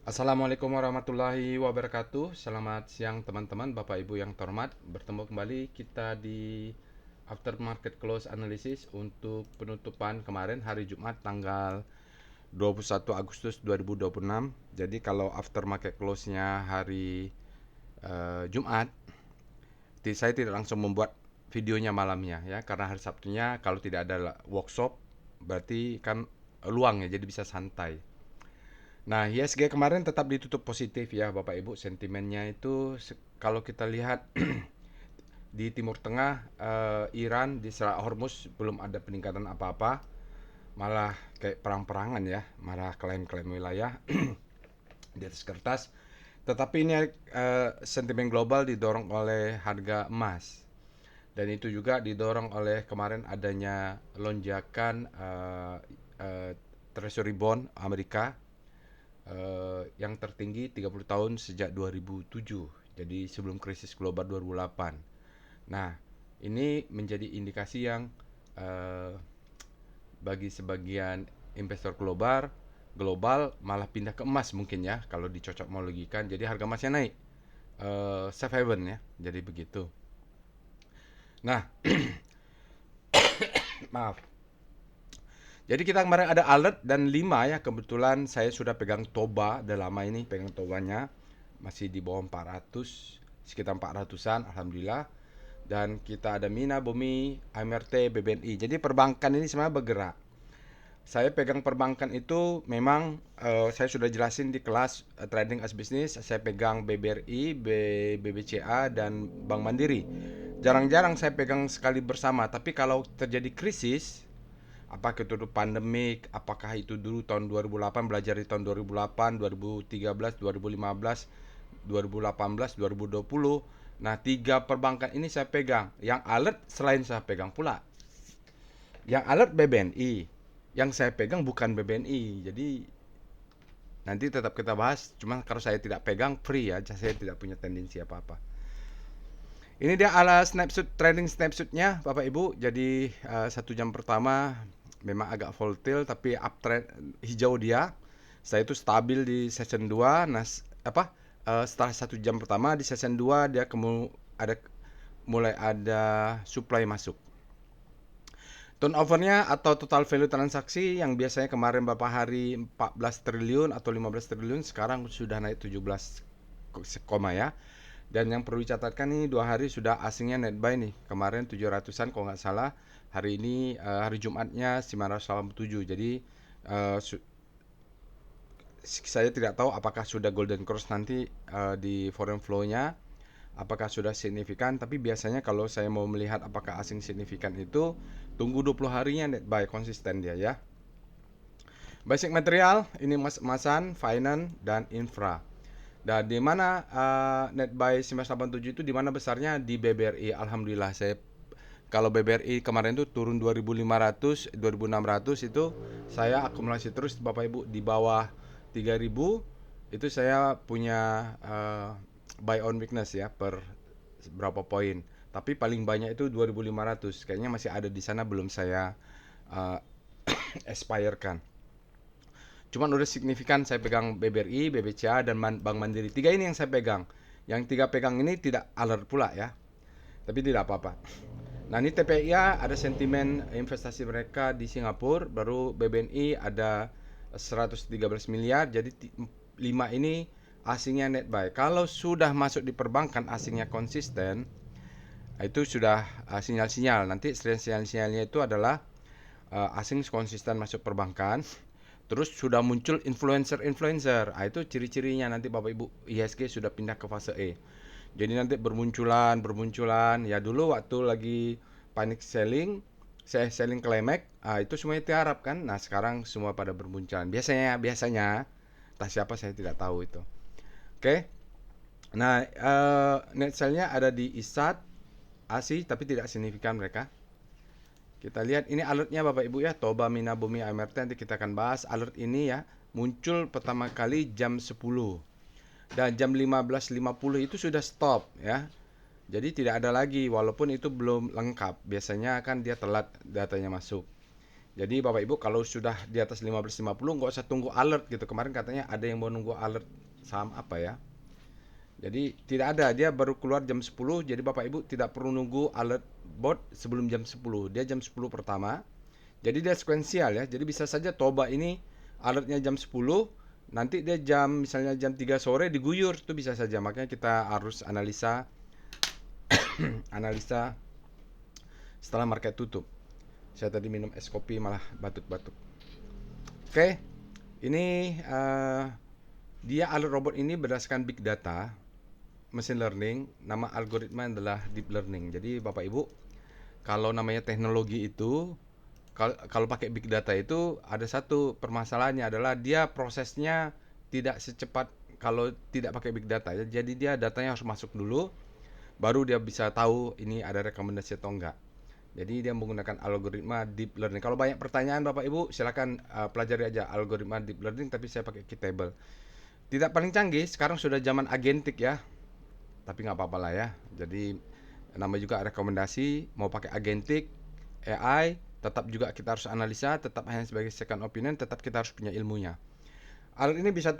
Assalamualaikum warahmatullahi wabarakatuh. Selamat siang teman-teman, Bapak Ibu yang terhormat. Bertemu kembali kita di Aftermarket Close Analysis untuk penutupan kemarin hari Jumat tanggal 21 Agustus 2026. Jadi kalau aftermarket close-nya hari Jumat, saya tidak langsung membuat videonya malamnya ya, karena hari Sabtunya kalau tidak ada workshop berarti kan luang ya, jadi bisa santai. Nah, ISG kemarin tetap ditutup positif ya Bapak Ibu. Sentimennya itu kalau kita lihat di Timur Tengah, Iran di Selat Hormuz belum ada peningkatan apa-apa. Malah kayak perang-perangan ya, malah klaim-klaim wilayah di atas kertas. Tetapi ini sentimen global didorong oleh harga emas. Dan itu juga didorong oleh kemarin adanya lonjakan Treasury Bond Amerika yang tertinggi 30 tahun sejak 2007. Jadi sebelum krisis global 2008. Nah, ini menjadi indikasi yang eh, bagi sebagian investor global malah pindah ke emas mungkin ya kalau dicocok mau logikan. Jadi harga emasnya naik. Safe haven ya. Jadi begitu. Nah, maaf. Jadi kita kemarin ada alert dan 5 ya. Kebetulan saya sudah pegang Toba, udah lama ini pegang Tobanya. Masih di bawah 400, sekitar 400-an alhamdulillah. Dan kita ada Mina, Bumi, AMRT, BBNI. Jadi perbankan ini sebenarnya bergerak. Saya pegang perbankan itu memang saya sudah jelasin di kelas Trading as Business. Saya pegang BBRI, BBCA dan Bank Mandiri. Jarang-jarang saya pegang sekali bersama, tapi kalau terjadi krisis, apakah itu pandemik, apakah itu dulu tahun 2008, belajar di tahun 2008, 2013, 2015, 2018, 2020. Nah, tiga perbankan ini saya pegang. Yang alert selain saya pegang pula. Yang alert BBNI. Yang saya pegang bukan BBNI. Jadi nanti tetap kita bahas. Cuma kalau saya tidak pegang free ya, saya tidak punya tendensi apa-apa. Ini dia ala snapshot trading snapshotnya Bapak Ibu. Jadi 1 jam pertama memang agak volatile tapi uptrend hijau dia. Saya itu stabil di session 2. Nah, setelah 1 jam pertama di session 2 dia ada mulai ada supply masuk. Turnovernya atau total value transaksi yang biasanya kemarin beberapa hari 14 triliun atau 15 triliun sekarang sudah naik 17 koma ya. Dan yang perlu dicatatkan nih 2 hari sudah asingnya net buy nih. Kemarin 700-an kalau nggak salah. Hari ini hari Jumatnya 987. Jadi saya tidak tahu apakah sudah golden cross nanti di foreign flow-nya. Apakah sudah signifikan, tapi biasanya kalau saya mau melihat apakah asing signifikan itu tunggu 20 harinya net buy konsisten dia ya. Basic material ini masan, finance dan infra. Dan di mana net buy 987 itu di mana besarnya di BBRI. Alhamdulillah saya kalau BBRI kemarin itu turun 2500, 2600 itu saya akumulasi terus Bapak Ibu di bawah 3000 itu saya punya buy on weakness ya per berapa poin. Tapi paling banyak itu 2500. Kayaknya masih ada di sana belum saya uh, expirekan. Cuman udah signifikan saya pegang BBRI, BBCA dan Bank Mandiri. Tiga ini yang saya pegang. Yang tiga pegang ini tidak alert pula ya. Tapi tidak apa-apa. Nah, ini TPIA ada sentimen investasi mereka di Singapura, baru BBNI ada 113 miliar, jadi 5 ini asingnya net buy. Kalau sudah masuk di perbankan asingnya konsisten, itu sudah sinyal-sinyal. Nanti sinyal-sinyalnya itu adalah asing konsisten masuk perbankan. Terus sudah muncul influencer-influencer. Itu ciri-cirinya nanti Bapak Ibu IHSG sudah pindah ke fase E. Jadi nanti bermunculan. Ya dulu waktu lagi panic selling, saya selling climax, itu semuanya tiarap kan. Nah sekarang semua pada bermunculan. Biasanya, entah siapa saya tidak tahu itu. Oke. Nah net sell-nya ada di ISAT, ASI tapi tidak signifikan mereka. Kita lihat ini alertnya Bapak Ibu ya, Toba, Mina, Bumi, AMRT nanti kita akan bahas. Alert ini ya muncul pertama kali jam 10 dan jam 15.50 itu sudah stop ya. Jadi tidak ada lagi walaupun itu belum lengkap. Biasanya kan dia telat datanya masuk. Jadi Bapak Ibu kalau sudah di atas 15.50 nggak usah tunggu alert gitu. Kemarin katanya ada yang mau nunggu alert saham apa ya. Jadi tidak ada, dia baru keluar jam 10. Jadi Bapak Ibu tidak perlu nunggu alert bot sebelum jam 10. Dia jam 10 pertama. Jadi dia sekuensial ya. Jadi bisa saja Toba ini alertnya jam 10, nanti dia misalnya jam 3 sore diguyur, itu bisa saja. Makanya kita harus analisa analisa setelah market tutup. Saya tadi minum es kopi malah batuk-batuk. Oke, ini dia alert robot ini berdasarkan big data, machine learning. Nama algoritma adalah deep learning. Jadi Bapak Ibu, kalau namanya teknologi itu, kalau pakai big data itu ada satu permasalahannya adalah dia prosesnya tidak secepat kalau tidak pakai big data ya. Jadi dia datanya harus masuk dulu, baru dia bisa tahu ini ada rekomendasi atau enggak. Jadi dia menggunakan algoritma deep learning. Kalau banyak pertanyaan Bapak Ibu, silakan pelajari aja algoritma deep learning, tapi saya pakai Keytable. Tidak paling canggih, sekarang sudah zaman agentik ya. Tapi nggak apa-apa lah ya. Jadi namanya juga rekomendasi, mau pakai agentik, AI, tetap juga kita harus analisa, tetap hanya sebagai second opinion, tetap kita harus punya ilmunya. Alert ini bisa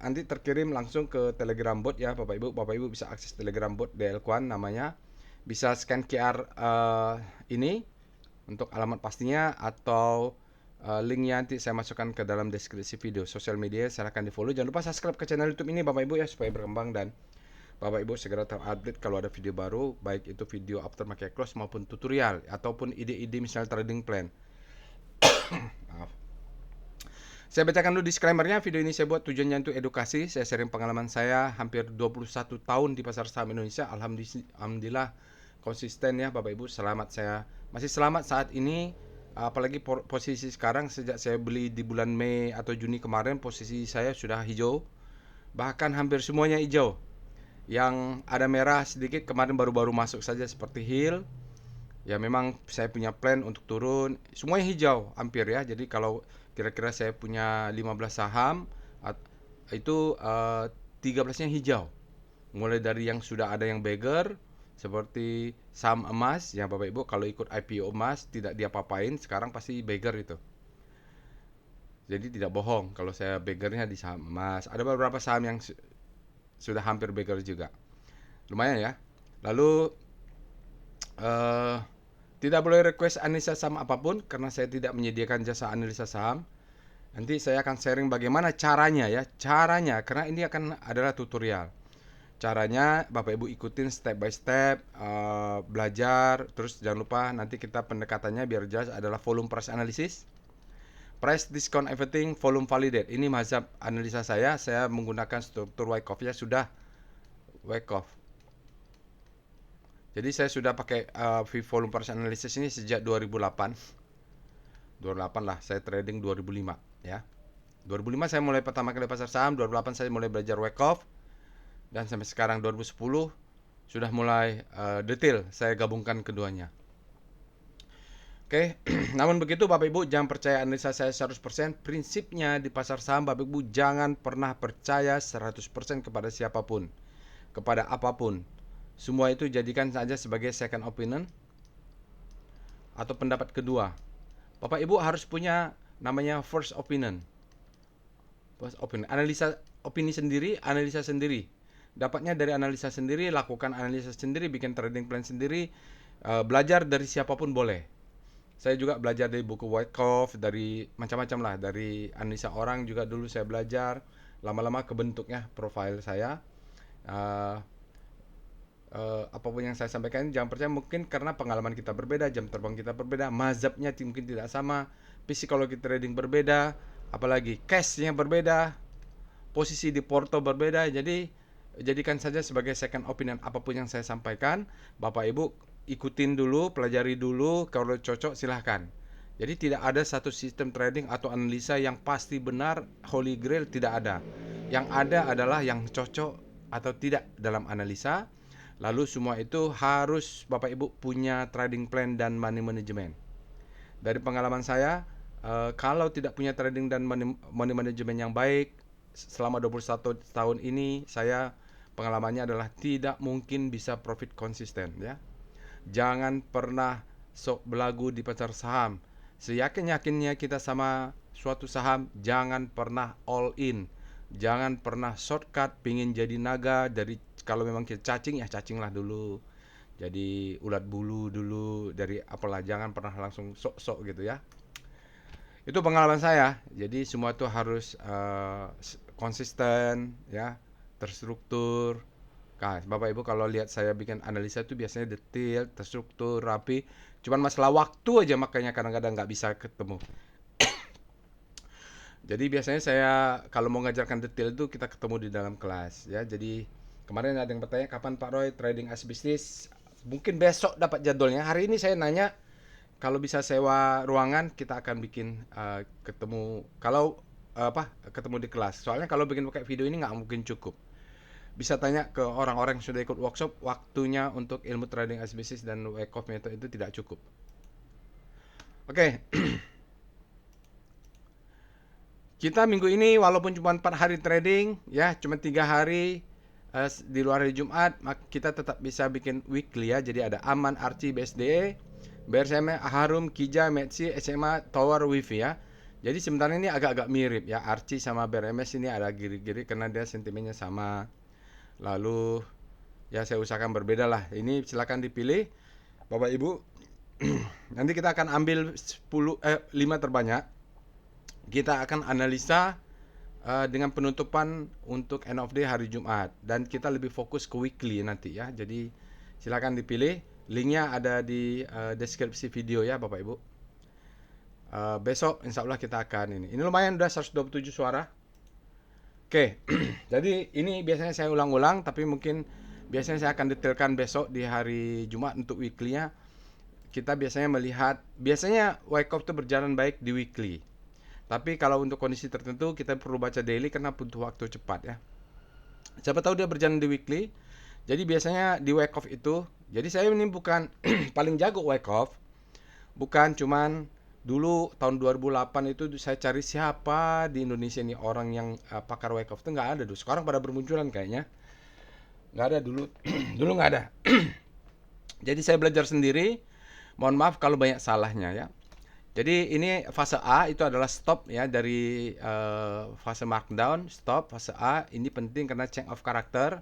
nanti terkirim langsung ke Telegram bot ya Bapak Ibu. Bapak Ibu bisa akses Telegram bot DL Quan namanya. Bisa scan QR ini untuk alamat pastinya, atau linknya nanti saya masukkan ke dalam deskripsi video. Sosial media silahkan di follow. Jangan lupa subscribe ke channel YouTube ini Bapak Ibu ya, supaya berkembang dan Bapak Ibu segera terupdate kalau ada video baru, baik itu video after market close maupun tutorial ataupun ide-ide misalnya trading plan. Maaf. Saya bacakan dulu disclaimer-nya. Video ini saya buat tujuannya untuk edukasi. Saya sharing pengalaman saya hampir 21 tahun di pasar saham Indonesia. Alhamdulillah konsisten ya Bapak Ibu. Saya masih selamat saat ini. Apalagi posisi sekarang, sejak saya beli di bulan Mei atau Juni kemarin, posisi saya sudah hijau. Bahkan hampir semuanya hijau. Yang ada merah sedikit kemarin baru-baru masuk saja seperti Hill. Ya memang saya punya plan untuk turun. Semuanya hijau hampir ya. Jadi kalau kira-kira saya punya 15 saham, itu 13-nya hijau. Mulai dari yang sudah ada yang beggar, seperti saham emas ya Bapak Ibu, kalau ikut IPO emas tidak diapa-apain, sekarang pasti beggar itu. Jadi tidak bohong kalau saya beggarnya di saham emas. Ada beberapa saham yang sudah hampir beggar juga. Lumayan ya. Lalu tidak boleh request analisa saham apapun karena saya tidak menyediakan jasa analisa saham. Nanti saya akan sharing bagaimana caranya ya. Caranya, karena ini akan adalah tutorial. Caranya Bapak Ibu ikutin step by step, belajar. Terus jangan lupa nanti kita pendekatannya biar jelas adalah volume price analysis, price discount everything, volume validate. Ini mazhab analisa saya menggunakan struktur Wyckoff ya, sudah Wyckoff. Jadi saya sudah pakai volume price analysis ini sejak 2008. 2008 lah, saya trading 2005 ya. 2005 saya mulai pertama kali pasar saham, 2008 saya mulai belajar Wyckoff, dan sampai sekarang 2010 sudah mulai detail saya gabungkan keduanya. Oke, namun begitu Bapak Ibu jangan percaya analisa saya 100%. Prinsipnya di pasar saham Bapak Ibu jangan pernah percaya 100% kepada siapapun, kepada apapun. Semua itu jadikan saja sebagai second opinion atau pendapat kedua. Bapak Ibu harus punya namanya first opinion. First opinion, opini sendiri, analisa sendiri. Dapatnya dari analisa sendiri, lakukan analisa sendiri, bikin trading plan sendiri, belajar dari siapapun boleh. Saya juga belajar dari buku Wyckoff, dari macam-macam lah, dari analisa orang juga dulu saya belajar. Lama-lama kebentuknya profil saya. Apapun yang saya sampaikan jangan percaya, mungkin karena pengalaman kita berbeda, jam terbang kita berbeda, mazhabnya mungkin tidak sama, psikologi trading berbeda, apalagi cashnya berbeda, posisi di porto berbeda. Jadi jadikan saja sebagai second opinion apapun yang saya sampaikan. Bapak Ibu ikutin dulu, pelajari dulu, kalau cocok silahkan. Jadi tidak ada satu sistem trading atau analisa yang pasti benar, holy grail, tidak ada. Yang ada adalah yang cocok atau tidak dalam analisa. Lalu semua itu harus Bapak Ibu punya trading plan dan money management. Dari pengalaman saya, kalau tidak punya trading dan money management yang baik, selama 21 tahun ini saya pengalamannya adalah tidak mungkin bisa profit konsisten ya. Jangan pernah sok belagu di pasar saham. Seyakin-yakinnya kita sama suatu saham, jangan pernah all in. Jangan pernah shortcut pingin jadi naga dari, kalau memang kita cacing ya cacinglah dulu. Jadi ulat bulu dulu dari apalah, jangan pernah langsung sok-sok gitu ya. Itu pengalaman saya. Jadi semua itu harus konsisten ya, terstruktur. Nah, Bapak Ibu kalau lihat saya bikin analisa itu biasanya detail, terstruktur, rapi. Cuman masalah waktu aja makanya kadang-kadang nggak bisa ketemu. Jadi biasanya saya kalau mau ngajarkan detail itu kita ketemu di dalam kelas ya. Jadi kemarin ada yang bertanya kapan Pak Roy trading as bisnis. Mungkin besok dapat jadwalnya. Hari ini saya nanya kalau bisa sewa ruangan kita akan bikin ketemu, kalau ketemu di kelas. Soalnya kalau bikin pakai video ini nggak mungkin cukup. Bisa tanya ke orang-orang yang sudah ikut workshop, waktunya untuk ilmu trading as business dan Wyckoff method itu tidak cukup. Oke. Kita minggu ini walaupun cuma 4 hari trading ya, cuma 3 hari di luar hari Jumat, kita tetap bisa bikin weekly ya. Jadi ada Aman, Archie, BSDE, BRSM, Harum, Kija, Metsi, SMA, Tower, Wifi ya. Jadi sebenarnya ini agak-agak mirip ya, Archie sama BRMS ini ada giri-giri karena dia sentimennya sama. Lalu ya saya usahakan berbeda lah. Ini silakan dipilih Bapak Ibu. Nanti kita akan ambil 5 terbanyak. Kita akan analisa dengan penutupan untuk end of day hari Jumat, dan kita lebih fokus ke weekly nanti ya. Jadi silakan dipilih. Linknya ada di deskripsi video ya Bapak Ibu. Besok insya Allah kita akan ini. Ini lumayan udah 127 suara. Oke, jadi ini biasanya saya ulang-ulang, tapi mungkin biasanya saya akan detailkan besok di hari Jumat untuk weekly-nya. Kita biasanya melihat, biasanya Wyckoff itu berjalan baik di weekly. Tapi kalau untuk kondisi tertentu kita perlu baca daily karena butuh waktu cepat ya. Siapa tahu dia berjalan di weekly. Jadi biasanya di Wyckoff itu, jadi saya ini bukan paling jago Wyckoff. Bukan cuman dulu tahun 2008 itu saya cari siapa di Indonesia ini orang yang pakar Wyckoff, itu nggak ada dulu. Sekarang pada bermunculan kayaknya. Nggak ada dulu. Dulu nggak ada. Jadi saya belajar sendiri. Mohon maaf kalau banyak salahnya ya. Jadi ini fase A itu adalah stop ya, dari fase markdown, stop fase A ini penting karena change of character.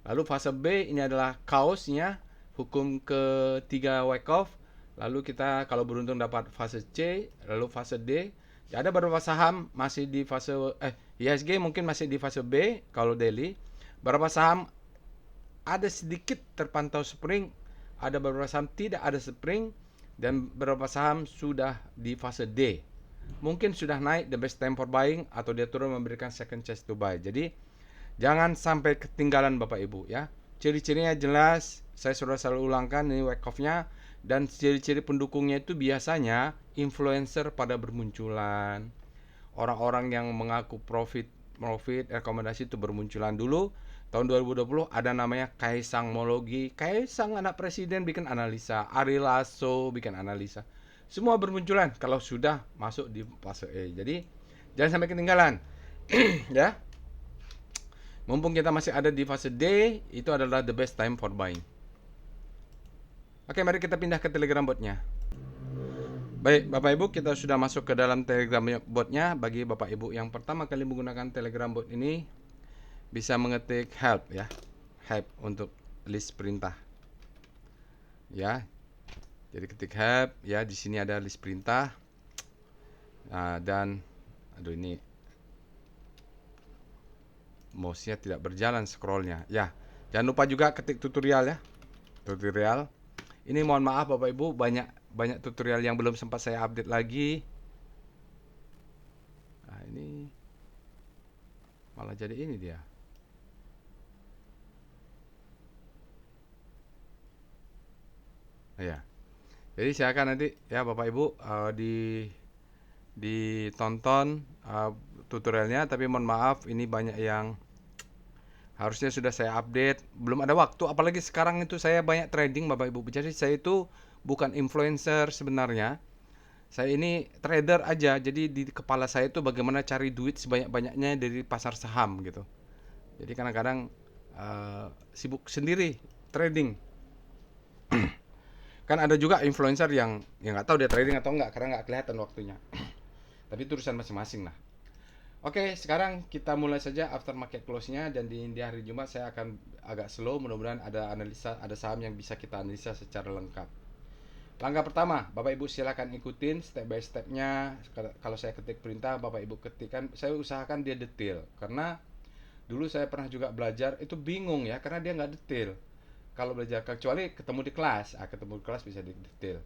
Lalu fase B ini adalah chaosnya, hukum ketiga Wyckoff. Lalu kita kalau beruntung dapat fase C, lalu fase D. Ya, ada beberapa saham masih di fase IHSG mungkin masih di fase B kalau daily. Beberapa saham ada sedikit terpantau spring, ada beberapa saham tidak ada spring, dan beberapa saham sudah di fase D. Mungkin sudah naik, the best time for buying, atau dia turun memberikan second chance to buy. Jadi jangan sampai ketinggalan Bapak Ibu ya. Ciri-cirinya jelas, saya sudah selalu ulangkan ini Wyckoff-nya, dan ciri-ciri pendukungnya itu biasanya influencer pada bermunculan. Orang-orang yang mengaku profit rekomendasi itu bermunculan dulu. Tahun 2020 ada namanya Kaisang Mologi, Kaisang anak presiden bikin analisa, Ari Lasso bikin analisa. Semua bermunculan kalau sudah masuk di fase E. Jadi jangan sampai ketinggalan. Ya. Mumpung kita masih ada di fase D, itu adalah the best time for buying. Oke, mari kita pindah ke Telegram botnya. Baik, Bapak Ibu, kita sudah masuk ke dalam Telegram botnya. Bagi Bapak Ibu yang pertama kali menggunakan Telegram bot ini, bisa mengetik help ya, help untuk list perintah. Ya, jadi ketik help ya, di sini ada list perintah. Nah, dan aduh ini mouse-nya tidak berjalan scrollnya. Ya, jangan lupa juga ketik tutorial ya, tutorial. Ini mohon maaf Bapak Ibu, banyak tutorial yang belum sempat saya update lagi. Nah, ini malah jadi ini dia. Ya. Jadi silakan nanti ya Bapak Ibu ditonton tutorialnya, tapi mohon maaf ini banyak yang harusnya sudah saya update, belum ada waktu, apalagi sekarang itu saya banyak trading Bapak Ibu. Jadi saya itu bukan influencer sebenarnya. Saya ini trader aja. Jadi di kepala saya itu bagaimana cari duit sebanyak-banyaknya dari pasar saham gitu. Jadi kadang-kadang sibuk sendiri trading. Kan ada juga influencer yang nggak tahu dia trading atau enggak karena nggak kelihatan waktunya. Tapi itu urusan masing-masing lah. Oke, sekarang kita mulai saja after market close-nya, dan di hari Jumat saya akan agak slow, mudah-mudahan ada analisa, ada saham yang bisa kita analisa secara lengkap. Langkah pertama, Bapak Ibu silakan ikutin step by step-nya. Kalau saya ketik perintah, Bapak Ibu ketikkan, saya usahakan dia detail. Karena dulu saya pernah juga belajar, itu bingung ya, karena dia nggak detail. Kalau belajar, kecuali ketemu di kelas, ketemu di kelas bisa detail.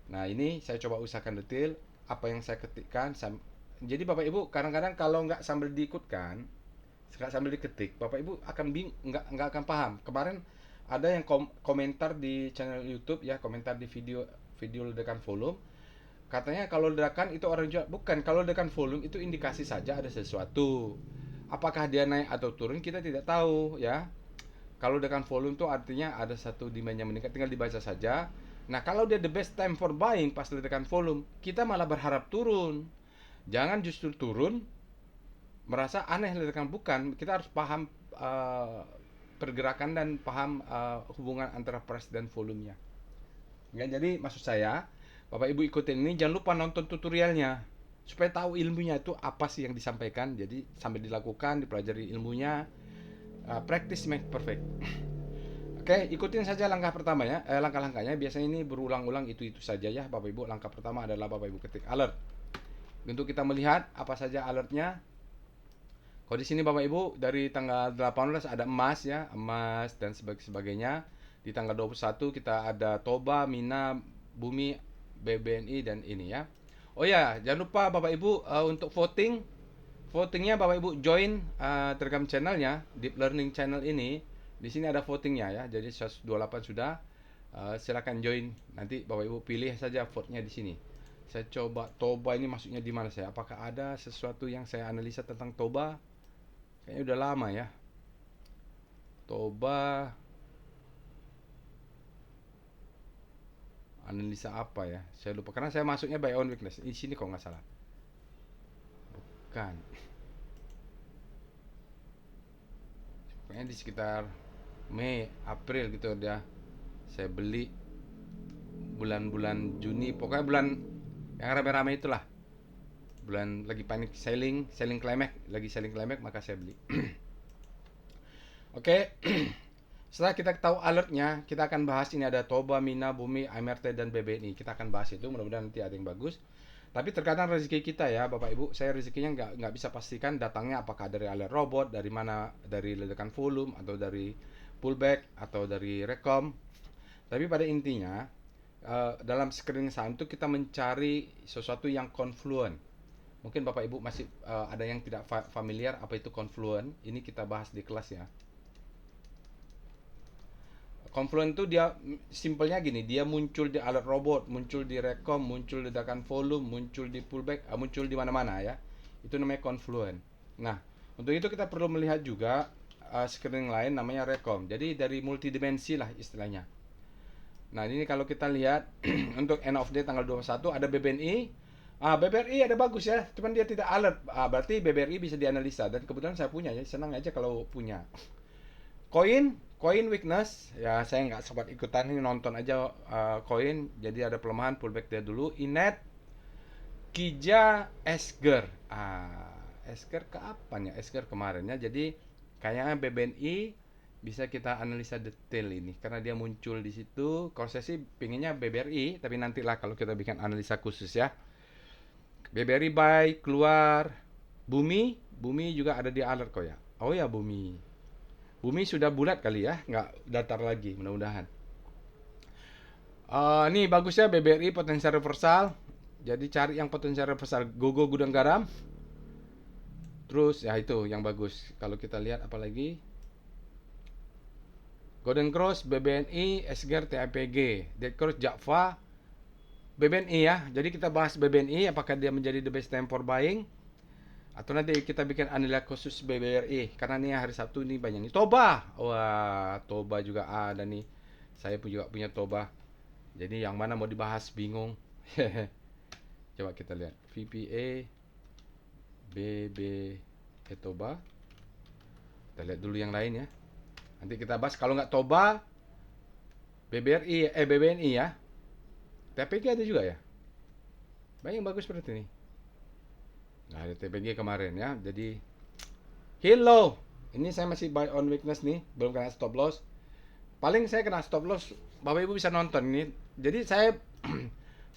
Nah, ini saya coba usahakan detail apa yang saya ketikkan. Jadi Bapak Ibu kadang-kadang kalau nggak sambil diikutkan, nggak sambil diketik, Bapak Ibu akan nggak akan paham. Kemarin ada yang komentar di channel YouTube ya, komentar di video ledakan volume. Katanya kalau ledakan itu orang jual. Bukan, kalau ledakan volume itu indikasi saja ada sesuatu. Apakah dia naik atau turun kita tidak tahu ya. Kalau ledakan volume itu artinya ada satu demand yang meningkat, tinggal dibaca saja. Nah, kalau dia the best time for buying pas ledakan volume, kita malah berharap turun. Jangan justru turun merasa aneh ledakan, bukan. Kita harus paham pergerakan dan paham hubungan antara price dan volumenya. Ya, jadi maksud saya, Bapak Ibu ikutin ini, jangan lupa nonton tutorialnya supaya tahu ilmunya itu apa sih yang disampaikan. Jadi sambil dilakukan, dipelajari ilmunya, practice make perfect. Oke, ikutin saja langkah pertamanya, langkah-langkahnya. Biasanya ini berulang-ulang itu saja ya, Bapak Ibu. Langkah pertama adalah Bapak Ibu ketik alert. Untuk kita melihat apa saja alertnya. Kalau di sini Bapak Ibu dari tanggal 18 ada emas ya, emas dan sebagainya. Di tanggal 21 kita ada Toba, Mina, Bumi, BBNI dan ini ya. Oh ya, jangan lupa Bapak Ibu untuk voting. Votingnya Bapak Ibu join Telegram channelnya, Deep Learning Channel ini. Di sini ada votingnya ya. Jadi 128 sudah. Silakan join. Nanti Bapak Ibu pilih saja vote-nya di sini. Saya coba Toba ini masuknya di mana saya? Apakah ada sesuatu yang saya analisa tentang Toba? Kayaknya udah lama ya. Toba analisa apa ya? Saya lupa karena saya masuknya buy on weakness. Di sini kok nggak salah. Bukan. Kayaknya di sekitar Mei, April gitu dia. Saya beli bulan-bulan Juni, pokoknya bulan yang rame-rame itulah. Bulan lagi panik selling climax, lagi selling climax maka saya beli. Oke. Setelah kita tahu alertnya, kita akan bahas ini ada Toba, Mina, Bumi, MRT dan BBNI. Kita akan bahas itu, mudah-mudahan nanti ada yang bagus. Tapi terkadang rezeki kita ya Bapak Ibu, saya rezekinya nggak bisa pastikan datangnya apakah dari alert robot, dari mana, dari ledakan volume, atau dari pullback, atau dari rekom. Tapi pada intinya, dalam screening saham itu kita mencari sesuatu yang confluent. Mungkin Bapak Ibu masih ada yang tidak familiar apa itu confluent. Ini kita bahas di kelas ya. Confluent itu dia simpelnya gini, dia muncul di alert robot, muncul di rekom, muncul di ledakan volume, muncul di pullback, muncul di mana-mana ya. Itu namanya confluent. Nah, untuk itu kita perlu melihat juga screening lain namanya rekom. Jadi dari multidimensi lah istilahnya. Nah, ini kalau kita lihat untuk end of day tanggal 21 ada BBNI. BBRI ada bagus ya, cuman dia tidak alert. Berarti BBRI bisa dianalisa dan kebetulan saya punya ya, senang aja kalau punya. Koin weakness ya, saya nggak sempat ikutan, ini nonton aja koin. Jadi ada pelemahan, pullback dia dulu. Inet, Kija, Esger. Esger kapan ya? Esger kemarin ya. Jadi kayaknya BBNI bisa kita analisa detail ini karena dia muncul di situ. Kalau saya sih pinginnya BBRI, tapi nantilah kalau kita bikin analisa khusus ya. BBRI buy keluar. Bumi juga ada di alert kok ya. Oh ya, Bumi sudah bulat kali ya, nggak datar lagi, mudah-mudahan. Ini bagus ya BBRI potensial reversal. Jadi cari yang potensial reversal, Gogo Gudang Garam. Terus ya itu yang bagus. Kalau kita lihat apalagi Golden Cross, BBNI, Esger, TAPG, Dead Cross, Java, BBNI ya. Jadi kita bahas BBNI, apakah dia menjadi the best time for buying, atau nanti kita bikin analisa khusus BBRI karena nih hari Sabtu nih banyak nih. Toba, wah Toba juga ada nih. Saya juga punya Toba. Jadi yang mana mau dibahas bingung. Coba kita lihat VPA, BB, Toba. Kita lihat dulu yang lain ya. Nanti kita bahas kalau nggak Toba, BBRI, BBNI ya. TPG ada juga ya? Banyak yang bagus seperti ini. Nggak ada TPG kemarin ya. Jadi heal low. Ini saya masih buy on weakness nih, belum kena stop loss. Paling saya kena stop loss, Bapak Ibu bisa nonton ini. Jadi saya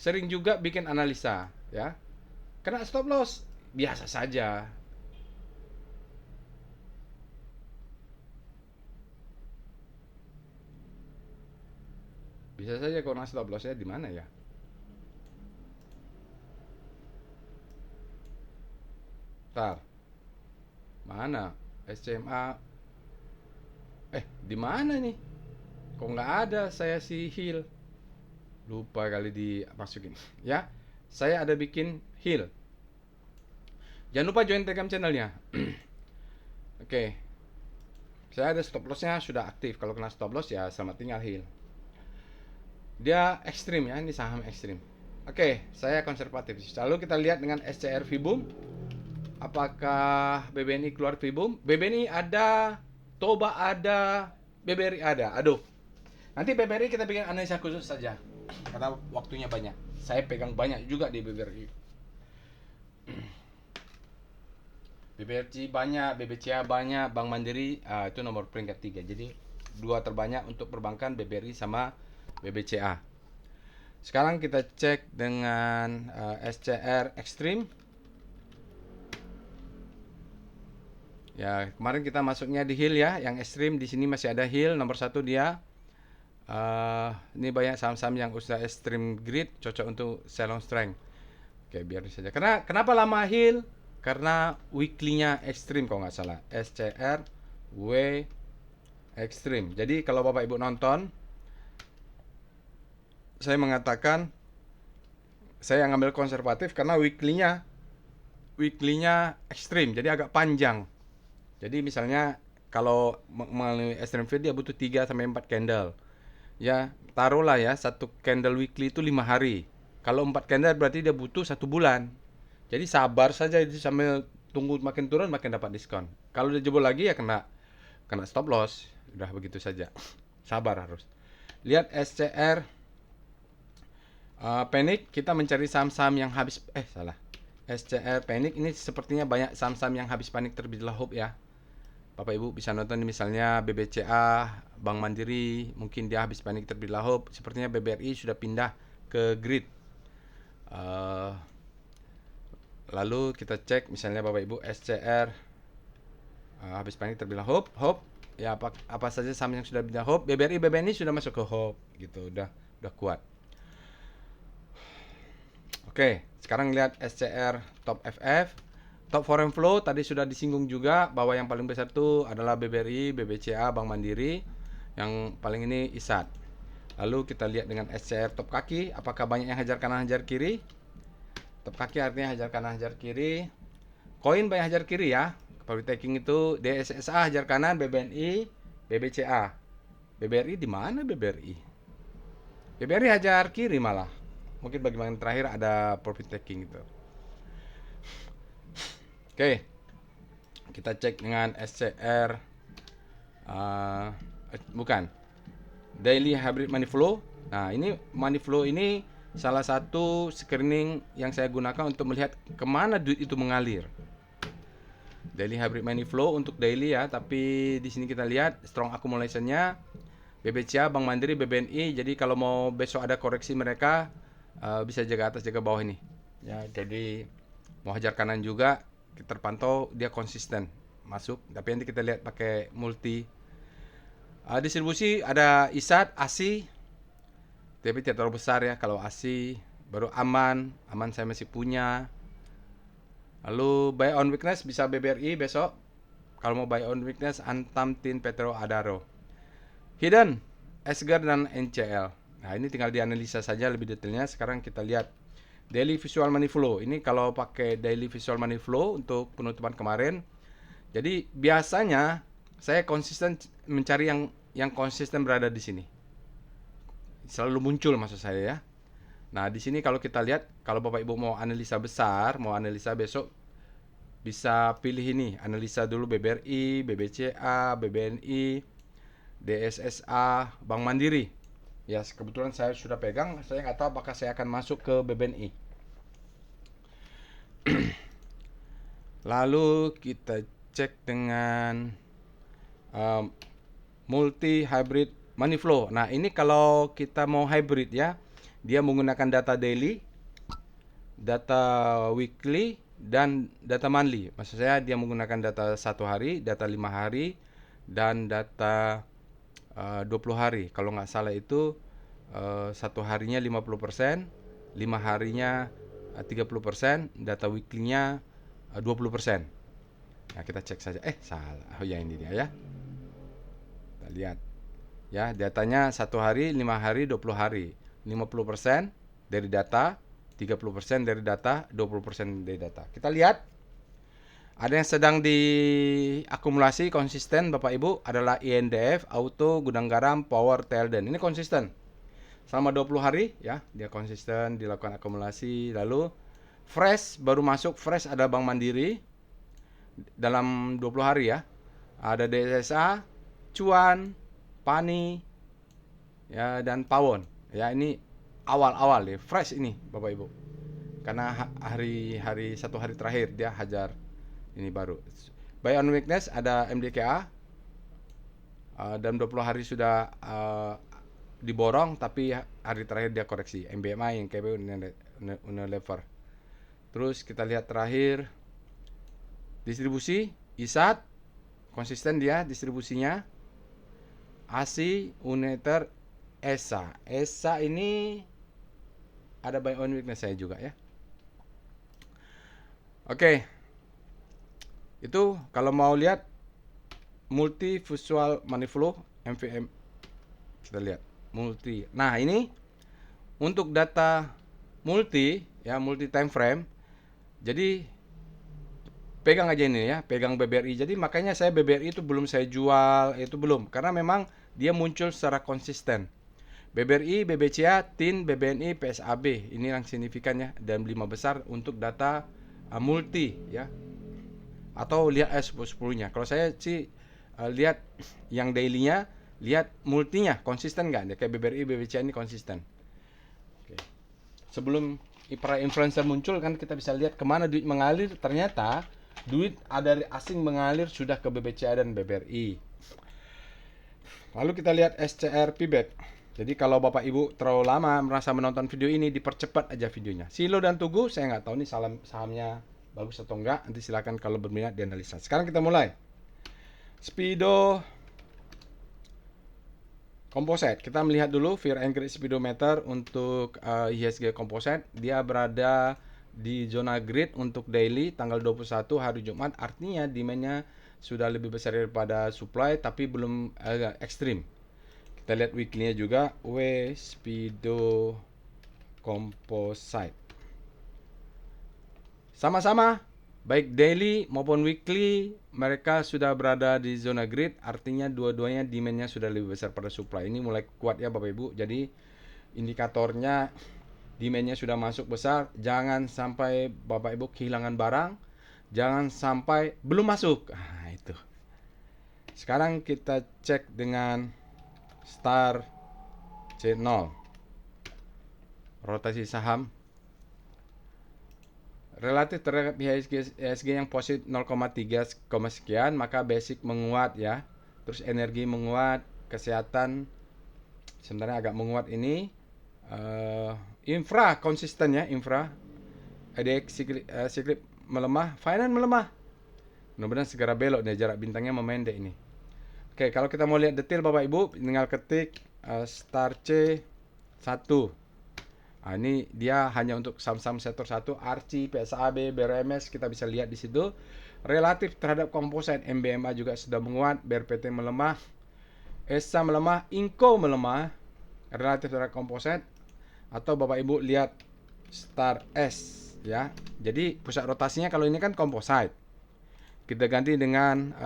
sering juga bikin analisa ya. Kena stop loss biasa saja. Bisa saja kena stop lossnya di mana ya? Ntar, mana? SCMA. Di mana nih? Kok nggak ada saya si heal? Lupa kali dimasukin. Ya, saya ada bikin heal. Jangan lupa join Telegram channelnya. Oke, saya ada stop lossnya sudah aktif. Kalau kena stop loss ya selamat tinggal heal. Dia ekstrim ya, ini saham ekstrim. Oke, saya konservatif. Lalu kita lihat dengan SCR Vibum. Apakah BBNI keluar Vibum? BBNI ada, Toba ada, BBRI ada. Aduh, nanti BBRI kita bikin analisa khusus saja karena waktunya banyak. Saya pegang banyak juga di BBRI. BBRI banyak, BBCA banyak, Bank Mandiri itu nomor peringkat 3. Jadi dua terbanyak untuk perbankan BBRI sama BBCA. Sekarang kita cek dengan SCR Extreme. Ya, kemarin kita masuknya di hill ya, yang ekstrim di sini masih ada hill nomor 1 dia. Ini banyak saham-saham yang udah extreme grid cocok untuk sell on strength. Oke, biar saja. Kenapa lama hill? Karena weekly-nya ekstrim kalau nggak salah. SCR W ekstrim. Jadi kalau Bapak Ibu nonton, saya mengatakan saya ngambil konservatif karena weekly-nya ekstrim, jadi agak panjang. Jadi misalnya kalau melalui extreme feed dia butuh 3 sampai 4 candle. Ya, taruhlah ya satu candle weekly itu 5 hari. Kalau 4 candle berarti dia butuh 1 bulan. Jadi sabar saja itu sambil tunggu makin turun makin dapat diskon. Kalau dia jebol lagi ya kena stop loss. Udah begitu saja. Sabar harus. Lihat SCR Panic, kita mencari saham-saham yang habis SCR Panic ini sepertinya banyak saham-saham yang habis panik terlebih dahulu ya. Bapak Ibu bisa nonton misalnya BBCA, Bank Mandiri, mungkin dia habis panik terlebih dahulu. Sepertinya BBRI sudah pindah ke grid. Lalu kita cek misalnya Bapak Ibu SCR habis panik terlebih dahulu. Hope ya apa saja saham yang sudah pindah Hope. BBRI, BBNI sudah masuk ke Hope gitu, udah kuat. Oke, sekarang lihat SCR Top FF. Top foreign flow tadi sudah disinggung juga bahwa yang paling besar itu adalah BBRI, BBCA, Bank Mandiri. Yang paling ini ISAT. Lalu kita lihat dengan SCR top kaki, apakah banyak yang hajar kanan hajar kiri? Top kaki artinya hajar kanan hajar kiri. Koin banyak hajar kiri ya. Profit taking itu DSSA hajar kanan, BBNI, BBCA. BBRI di mana BBRI? BBRI hajar kiri malah. Mungkin bagaimana terakhir ada profit taking itu. Oke, kita cek dengan SCR bukan Daily Hybrid Money Flow. Nah, ini Money Flow ini salah satu screening yang saya gunakan untuk melihat kemana duit itu mengalir. Daily Hybrid Money Flow untuk daily ya, tapi di sini kita lihat strong accumulation-nya BBCA, Bank Mandiri, BBNI. Jadi kalau mau besok ada koreksi mereka bisa jaga atas jaga bawah ini. Ya, jadi mau hajar kanan juga terpantau dia konsisten masuk, tapi nanti kita lihat pakai multi distribusi. Ada ISAT, ASI, tapi tidak terlalu besar ya. Kalau ASI baru aman saya masih punya. Lalu buy on weakness bisa BBRI besok. Kalau mau buy on weakness Antam, Tin, Petro, Adaro. Hidden, Esgar dan NCL. Nah, ini tinggal dianalisa saja lebih detailnya. Sekarang kita lihat Daily Visual Money Flow. Ini kalau pakai Daily Visual Money Flow untuk penutupan kemarin. Jadi biasanya saya konsisten mencari yang konsisten berada di sini. Selalu muncul maksud saya ya. Nah, di sini kalau kita lihat, kalau Bapak Ibu mau analisa besar, mau analisa besok bisa pilih ini. Analisa dulu BBRI, BBCA, BBNI, DSSA, Bank Mandiri. Ya, kebetulan saya sudah pegang, saya nggak tahu apakah saya akan masuk ke BBNI. Lalu kita cek dengan um, multi hybrid money flow. Nah, ini kalau kita mau hybrid ya, dia menggunakan data daily, data weekly, dan data monthly. Maksud saya dia menggunakan data 1 hari, data 5 hari, dan data 20 hari. Kalau nggak salah itu 1 harinya 50%, 5 harinya 30%, data weekly-nya 20%. Nah, kita cek saja. Salah. Oh ya, ini dia ya. Kita lihat. Ya, datanya 1 hari, 5 hari, 20 hari. 50% dari data, 30% dari data, 20% dari data. Kita lihat. Ada yang sedang diakumulasi konsisten Bapak Ibu adalah INDF, Auto, Gudang Garam, Power, Telden. Ini konsisten. Selama 20 hari ya, dia konsisten dilakukan akumulasi. Lalu fresh baru masuk, fresh ada Bank Mandiri dalam 20 hari ya. Ada DSA, Cuan, Pani ya dan Pawon. Ya, ini awal-awal ya, fresh ini Bapak Ibu. Karena hari 1 hari terakhir dia hajar ini baru. Buy on weakness ada MDKA dalam 20 hari sudah diborong, tapi hari terakhir dia koreksi. MBMI yang KB Unilever. Terus kita lihat terakhir distribusi ISAT konsisten dia distribusinya. ASI, Uneter, ESA. ESA ini ada buy on weakness saya juga ya. Oke. Itu kalau mau lihat multi visual money flow MVM, kita lihat multi. Nah, ini untuk data multi ya, multi time frame. Jadi pegang aja ini ya, pegang BBRI. Jadi makanya saya BBRI itu belum saya jual, itu belum, karena memang dia muncul secara konsisten. BBRI, BBCA, TIN, BBNI, PSAB ini yang signifikan ya, dan 5 besar untuk data multi ya. Atau lihat S10-nya. Kalau saya sih lihat yang daily-nya, lihat multinya konsisten nggak? Kayak BBRI, BBCA ini konsisten. Oke. Sebelum para influencer muncul kan kita bisa lihat kemana duit mengalir. Ternyata duit dari asing mengalir sudah ke BBCA dan BBRI. Lalu kita lihat SCR Pibet. Jadi kalau Bapak Ibu terlalu lama merasa menonton video ini, dipercepat aja videonya. Silo dan Tugu saya nggak tahu nih sahamnya bagus atau enggak. Nanti silakan kalau berminat dianalisa. Sekarang kita mulai. Speedo Composite. Kita melihat dulu Fear and Greed Speedometer untuk IHSG Composite. Dia berada di zona grid untuk daily tanggal 21 hari Jumat. Artinya demand-nya sudah lebih besar daripada supply, tapi belum ekstrim. Kita lihat weekly-nya juga, Speedo Composite. Sama-sama, baik daily maupun weekly, mereka sudah berada di zona grid, artinya dua-duanya demand-nya sudah lebih besar pada supply. Ini mulai kuat ya Bapak Ibu, jadi indikatornya demand-nya sudah masuk besar, jangan sampai Bapak Ibu kehilangan barang, jangan sampai belum masuk. Nah, itu. Sekarang kita cek dengan Star C0 rotasi saham relatif terhadap IHSG yang positif 0,3 sekian, maka basic menguat ya, terus energi menguat, kesehatan sebenarnya agak menguat ini, infra konsisten ya, infra ADX siklip melemah, finance melemah, mudah-mudahan segera belok nih, jarak bintangnya memendek ini. Oke, kalau kita mau lihat detail Bapak Ibu, tinggal ketik Star C1. Nah, ini dia hanya untuk saham-saham sektor 1, ARCI, PSAB, BRMS, kita bisa lihat di situ. Relatif terhadap komposit, MBMA juga sudah menguat, BRPT melemah, ESA melemah, Inco melemah, relatif terhadap komposit. Atau Bapak Ibu lihat Star S ya. Jadi pusat rotasinya kalau ini kan komposit. Kita ganti dengan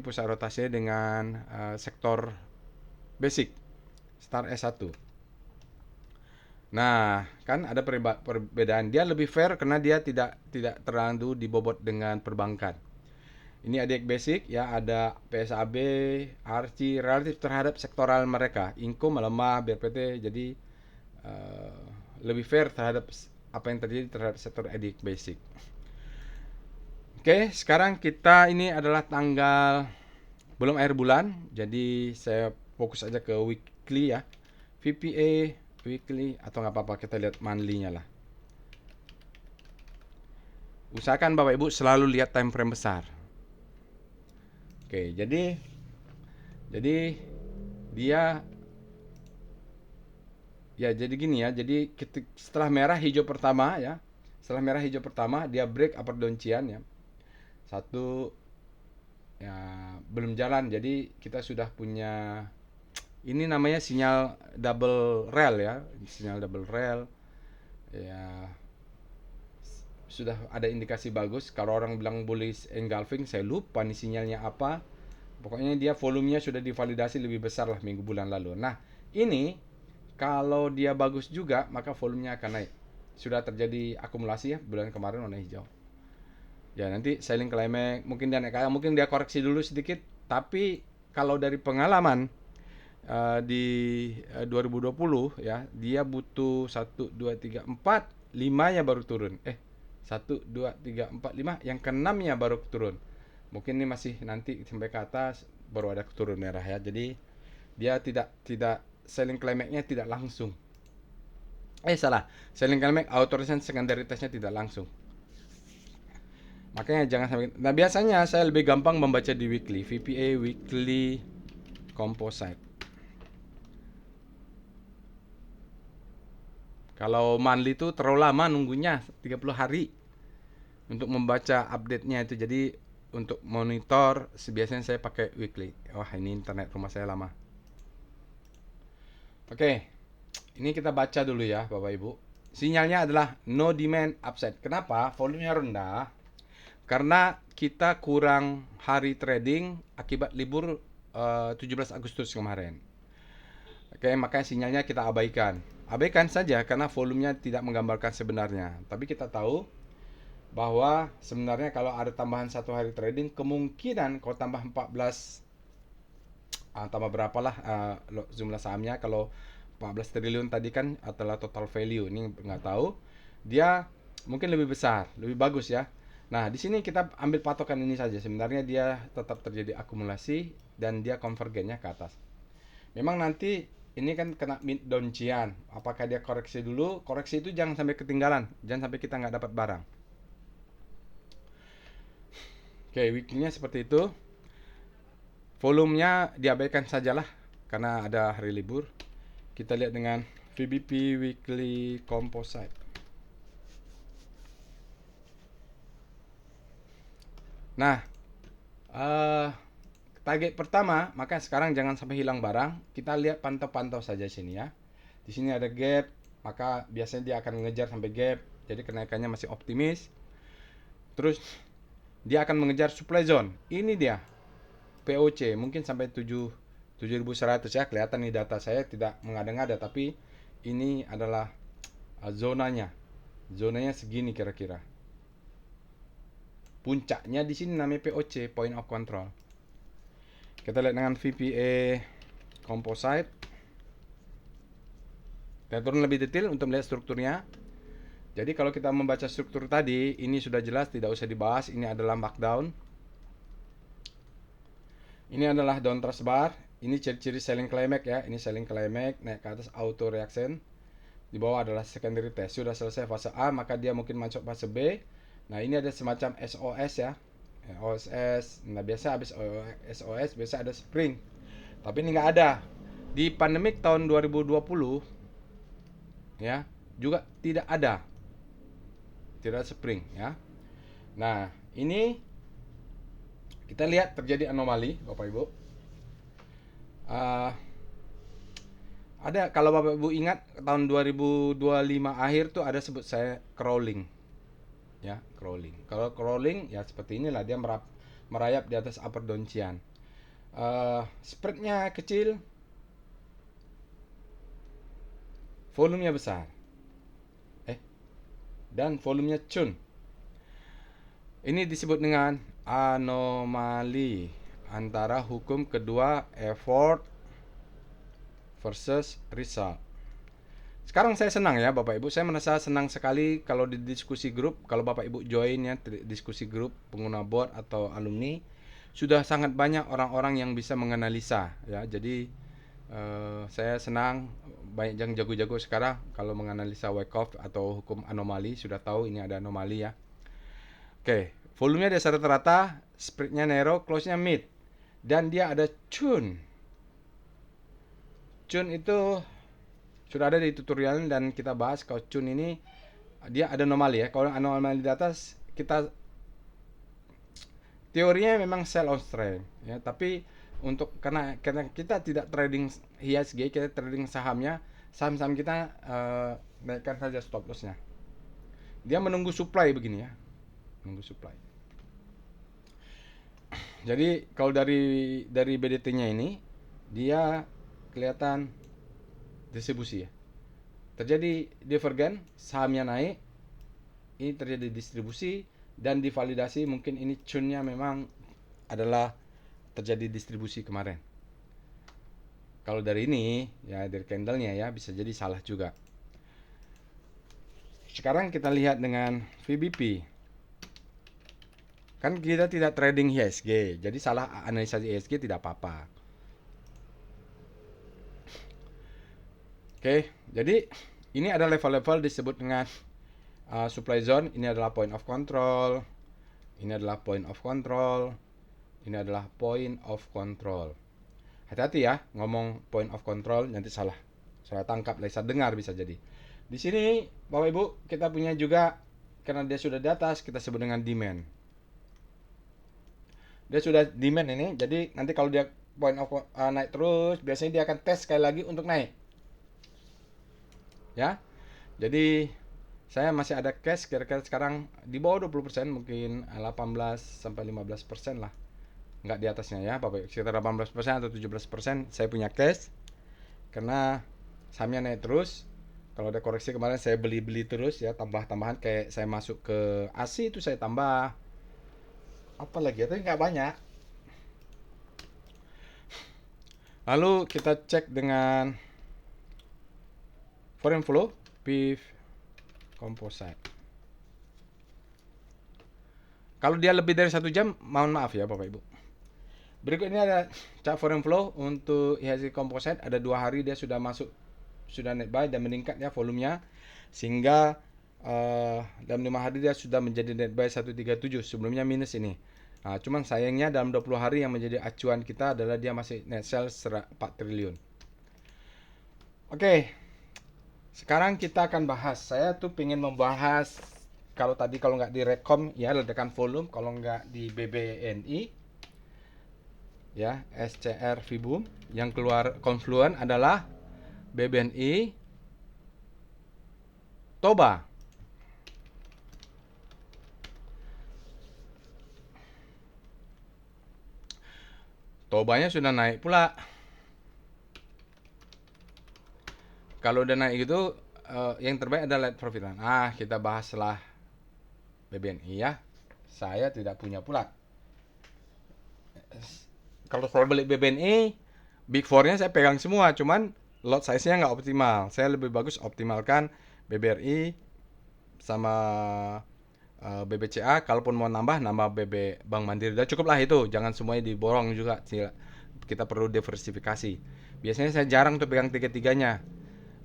pusat rotasinya dengan sektor basic Star S1. Nah, kan ada perbedaan. Dia lebih fair karena dia tidak terlalu dibobot dengan perbankan. Ini adik basic ya, ada PSAB, ARCI relatif terhadap sektoral mereka. Inco melemah, BRPT jadi eh, lebih fair terhadap apa yang terjadi terhadap sektor adik basic. Oke, sekarang kita ini adalah tanggal belum akhir bulan, jadi saya fokus aja ke weekly ya. VPA weekly atau nggak apa-apa, kita lihat monthly-nya lah. Usahakan Bapak Ibu selalu lihat time frame besar. Oke, jadi dia ya jadi gini ya. Jadi setelah merah hijau pertama ya. Setelah merah hijau pertama dia break upper doncian ya. Satu ya belum jalan. Jadi kita sudah punya ini namanya sinyal double rail ya. Sinyal double rail ya, sudah ada indikasi bagus. Kalau orang bilang bullish engulfing, saya lupa nih sinyalnya apa. Pokoknya dia volumenya sudah divalidasi lebih besar lah minggu bulan lalu. Nah, ini kalau dia bagus juga, maka volumenya akan naik. Sudah terjadi akumulasi ya bulan kemarin warna hijau. Ya, nanti selling climax mungkin dia naik, mungkin dia koreksi dulu sedikit, tapi kalau dari pengalaman di 2020 ya, dia butuh 1 2 3 4 5-nya baru turun. 1 2 3 4 5, yang keenamnya baru turun. Mungkin ini masih nanti sampai ke atas baru ada turun merah ya. Jadi dia tidak selling climax-nya tidak langsung. Salah. Selling climax authorization secondary test-nya tidak langsung. Makanya jangan sampai. Nah, biasanya saya lebih gampang membaca di weekly, VPA weekly composite. Kalau monthly itu terlalu lama nunggunya 30 hari untuk membaca update-nya itu. Jadi untuk monitor biasanya saya pakai weekly. Wah, ini internet rumah saya lama. Oke. Ini kita baca dulu ya Bapak Ibu. Sinyalnya adalah no demand upside. Kenapa? Volumenya rendah. Karena kita kurang hari trading akibat libur 17 Agustus kemarin. Oke, makanya sinyalnya kita abaikan. Abaikan saja karena volumenya tidak menggambarkan sebenarnya. Tapi kita tahu bahwa sebenarnya kalau ada tambahan 1 hari trading, kemungkinan kalau tambah 14 tambah berapalah jumlah sahamnya. Kalau 14 triliun tadi kan adalah total value, ini nggak tahu, dia mungkin lebih besar, lebih bagus ya. Nah, di sini kita ambil patokan ini saja. Sebenarnya dia tetap terjadi akumulasi dan dia konvergennya ke atas. Memang nanti ini kan kena mid doncian. Apakah dia koreksi dulu? Koreksi itu jangan sampai ketinggalan, jangan sampai kita nggak dapat barang. Oke, weekly-nya seperti itu. Volumenya diabaikan sajalah karena ada hari libur. Kita lihat dengan VBP weekly composite. Nah, target pertama, maka sekarang jangan sampai hilang barang. Kita lihat pantau-pantau saja sini ya. Di sini ada gap, maka biasanya dia akan mengejar sampai gap. Jadi kenaikannya masih optimis. Terus dia akan mengejar supply zone. Ini dia. POC mungkin sampai 7.100 ya. Kelihatan nih data saya tidak mengada-ngada, tapi ini adalah zonanya. Zonanya segini kira-kira. Puncaknya di sini namanya POC, point of control. Kita lihat dengan VPA composite. Kita turun lebih detail untuk melihat strukturnya. Jadi kalau kita membaca struktur tadi, ini sudah jelas, tidak usah dibahas. Ini adalah markdown. Ini adalah down trust bar. Ini ciri-ciri selling climax ya. Ini selling climax, naik ke atas auto reaction. Di bawah adalah secondary test. Sudah selesai fase A, maka dia mungkin masuk fase B. Nah, ini ada semacam SOS ya. OSS. Nah, biasa habis SOS biasa ada spring. Tapi ini nggak ada. Di pandemik tahun 2020 ya, juga tidak ada. Tidak ada spring ya. Nah, ini kita lihat terjadi anomali Bapak Ibu. Ada, kalau Bapak Ibu ingat tahun 2025 akhir tuh ada sebut saya crawling. Ya, crawling. Kalau crawling ya seperti inilah, dia merayap di atas upper doncian. Spreadnya kecil, volumenya besar. Dan volumenya cun. Ini disebut dengan anomali antara hukum kedua effort versus result. Sekarang saya senang ya Bapak Ibu, saya merasa senang sekali kalau di diskusi grup, kalau Bapak Ibu join ya diskusi grup pengguna board atau alumni, sudah sangat banyak orang-orang yang bisa menganalisa ya. Jadi saya senang banyak yang jago-jago sekarang kalau menganalisa Wyckoff atau hukum anomali, sudah tahu ini ada anomali ya. Oke, volumenya dasar rata-rata, spreadnya narrow, close-nya mid, dan dia ada churn. Churn itu sudah ada di tutorial dan kita bahas kalau churn ini dia ada anomali ya. Kalau anomali di atas kita teorinya memang sell on strength ya, tapi untuk karena kita tidak trading IHSG, kita trading sahamnya, saham-saham kita naikkan saja stop lossnya. Dia menunggu supply begini ya, menunggu supply. Jadi kalau dari BDT-nya ini dia kelihatan distribusi ya. Terjadi divergen, sahamnya naik, ini terjadi distribusi dan divalidasi, mungkin ini churn-nya memang adalah terjadi distribusi kemarin. Kalau dari ini ya, dari candle-nya ya, bisa jadi salah juga. Sekarang kita lihat dengan VBP. Kan kita tidak trading IHSG, jadi salah analisa IHSG tidak apa-apa. Oke, jadi ini ada level-level disebut dengan supply zone. Ini adalah point of control. Ini adalah point of control. Ini adalah point of control. Hati-hati ya, ngomong point of control nanti salah. Saya tangkap, saya dengar bisa jadi. Di sini Bapak Ibu kita punya juga, karena dia sudah di atas, kita sebut dengan demand. Dia sudah demand ini, jadi nanti kalau dia point of naik terus, biasanya dia akan tes sekali lagi untuk naik. Ya, jadi saya masih ada cash kira-kira sekarang di bawah 20%, mungkin 18 sampai 15% lah, nggak di atasnya ya Bapak, sekitar 18% atau 17% saya punya cash karena sahamnya naik terus. Kalau ada koreksi kemarin saya beli terus ya, tambah-tambahan, kayak saya masuk ke ASI itu saya tambah apa lagi, tapi nggak banyak. Lalu kita cek dengan foreign flow, PIF composite. Kalau dia lebih dari 1 jam, mohon maaf ya Bapak Ibu. Berikut ini ada chart foreign flow untuk IHSG composite. Ada 2 hari dia sudah masuk, sudah net buy dan meningkat ya volumenya, sehingga dalam 5 hari dia sudah menjadi net buy 137. Sebelumnya minus ini. Nah, cuman sayangnya dalam 20 hari yang menjadi acuan kita adalah dia masih net sell 4 triliun. Oke. Sekarang kita akan bahas. Saya tuh pengen membahas, kalau tadi kalau nggak di Redcom ya ledakan volume, kalau nggak di BBNI ya SCR Vibum, yang keluar Confluent adalah BBNI Toba. Tobanya sudah naik pula. Kalau udah naik gitu, yang terbaik adalah light profit. Kita bahaslah BBNI ya. Saya tidak punya pula. Kalau saya beli BBNI, Big Four-nya saya pegang semua, cuman lot size-nya nggak optimal. Saya lebih bagus optimalkan BBRI sama BBCA. Kalaupun mau nambah BB Bank Mandiri. Udah cukup lah itu, jangan semuanya diborong juga. Kita perlu diversifikasi. Biasanya saya jarang tuh pegang tiga-tiganya.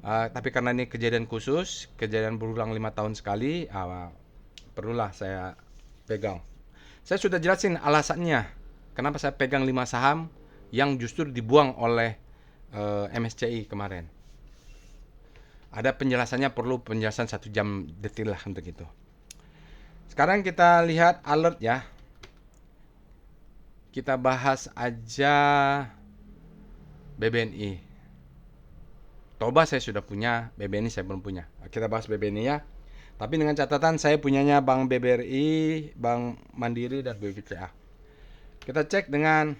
Tapi karena ini kejadian khusus, kejadian berulang 5 tahun sekali, perlulah saya pegang. Saya sudah jelasin alasannya kenapa saya pegang 5 saham yang justru dibuang oleh MSCI kemarin. Ada penjelasannya, perlu penjelasan 1 jam detail lah untuk itu. Sekarang kita lihat alert ya. Kita bahas aja BBNI. Toba saya sudah punya, BBNI saya belum punya. Kita bahas BBNI ya. Tapi dengan catatan saya punyanya Bank BBRI, Bank Mandiri, dan BBCA. Kita cek dengan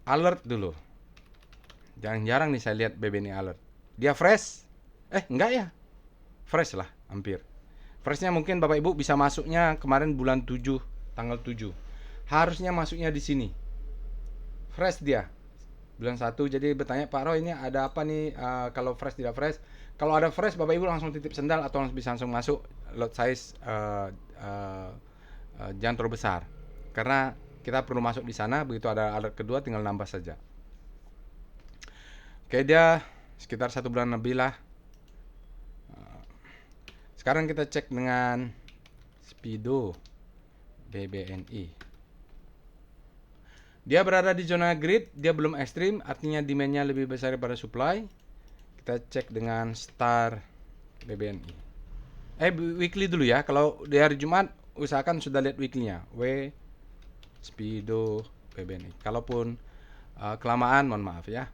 alert dulu. Jarang-jarang nih saya lihat BBNI alert. Dia fresh? Enggak ya. Fresh lah, hampir. Freshnya mungkin Bapak Ibu bisa masuknya kemarin bulan 7, tanggal 7. harusnya masuknya di sini. Fresh dia. Bulan 1, jadi bertanya, Pak Roy ini ada apa nih, kalau fresh tidak fresh? Kalau ada fresh, Bapak Ibu langsung titip sendal atau bisa langsung masuk. Lot size jangan terlalu besar, karena kita perlu masuk di sana. Begitu ada alert kedua tinggal nambah saja. Oke, dia sekitar 1 bulan lebih lah. Sekarang kita cek dengan Speedo BBNI. Dia berada di zona grid, dia belum ekstrim, artinya demand-nya lebih besar daripada supply. Kita cek dengan Star BBNI. Weekly dulu ya. Kalau di hari Jumat, usahakan sudah lihat weekly-nya. Speedo BBNI. Kalaupun kelamaan, mohon maaf ya.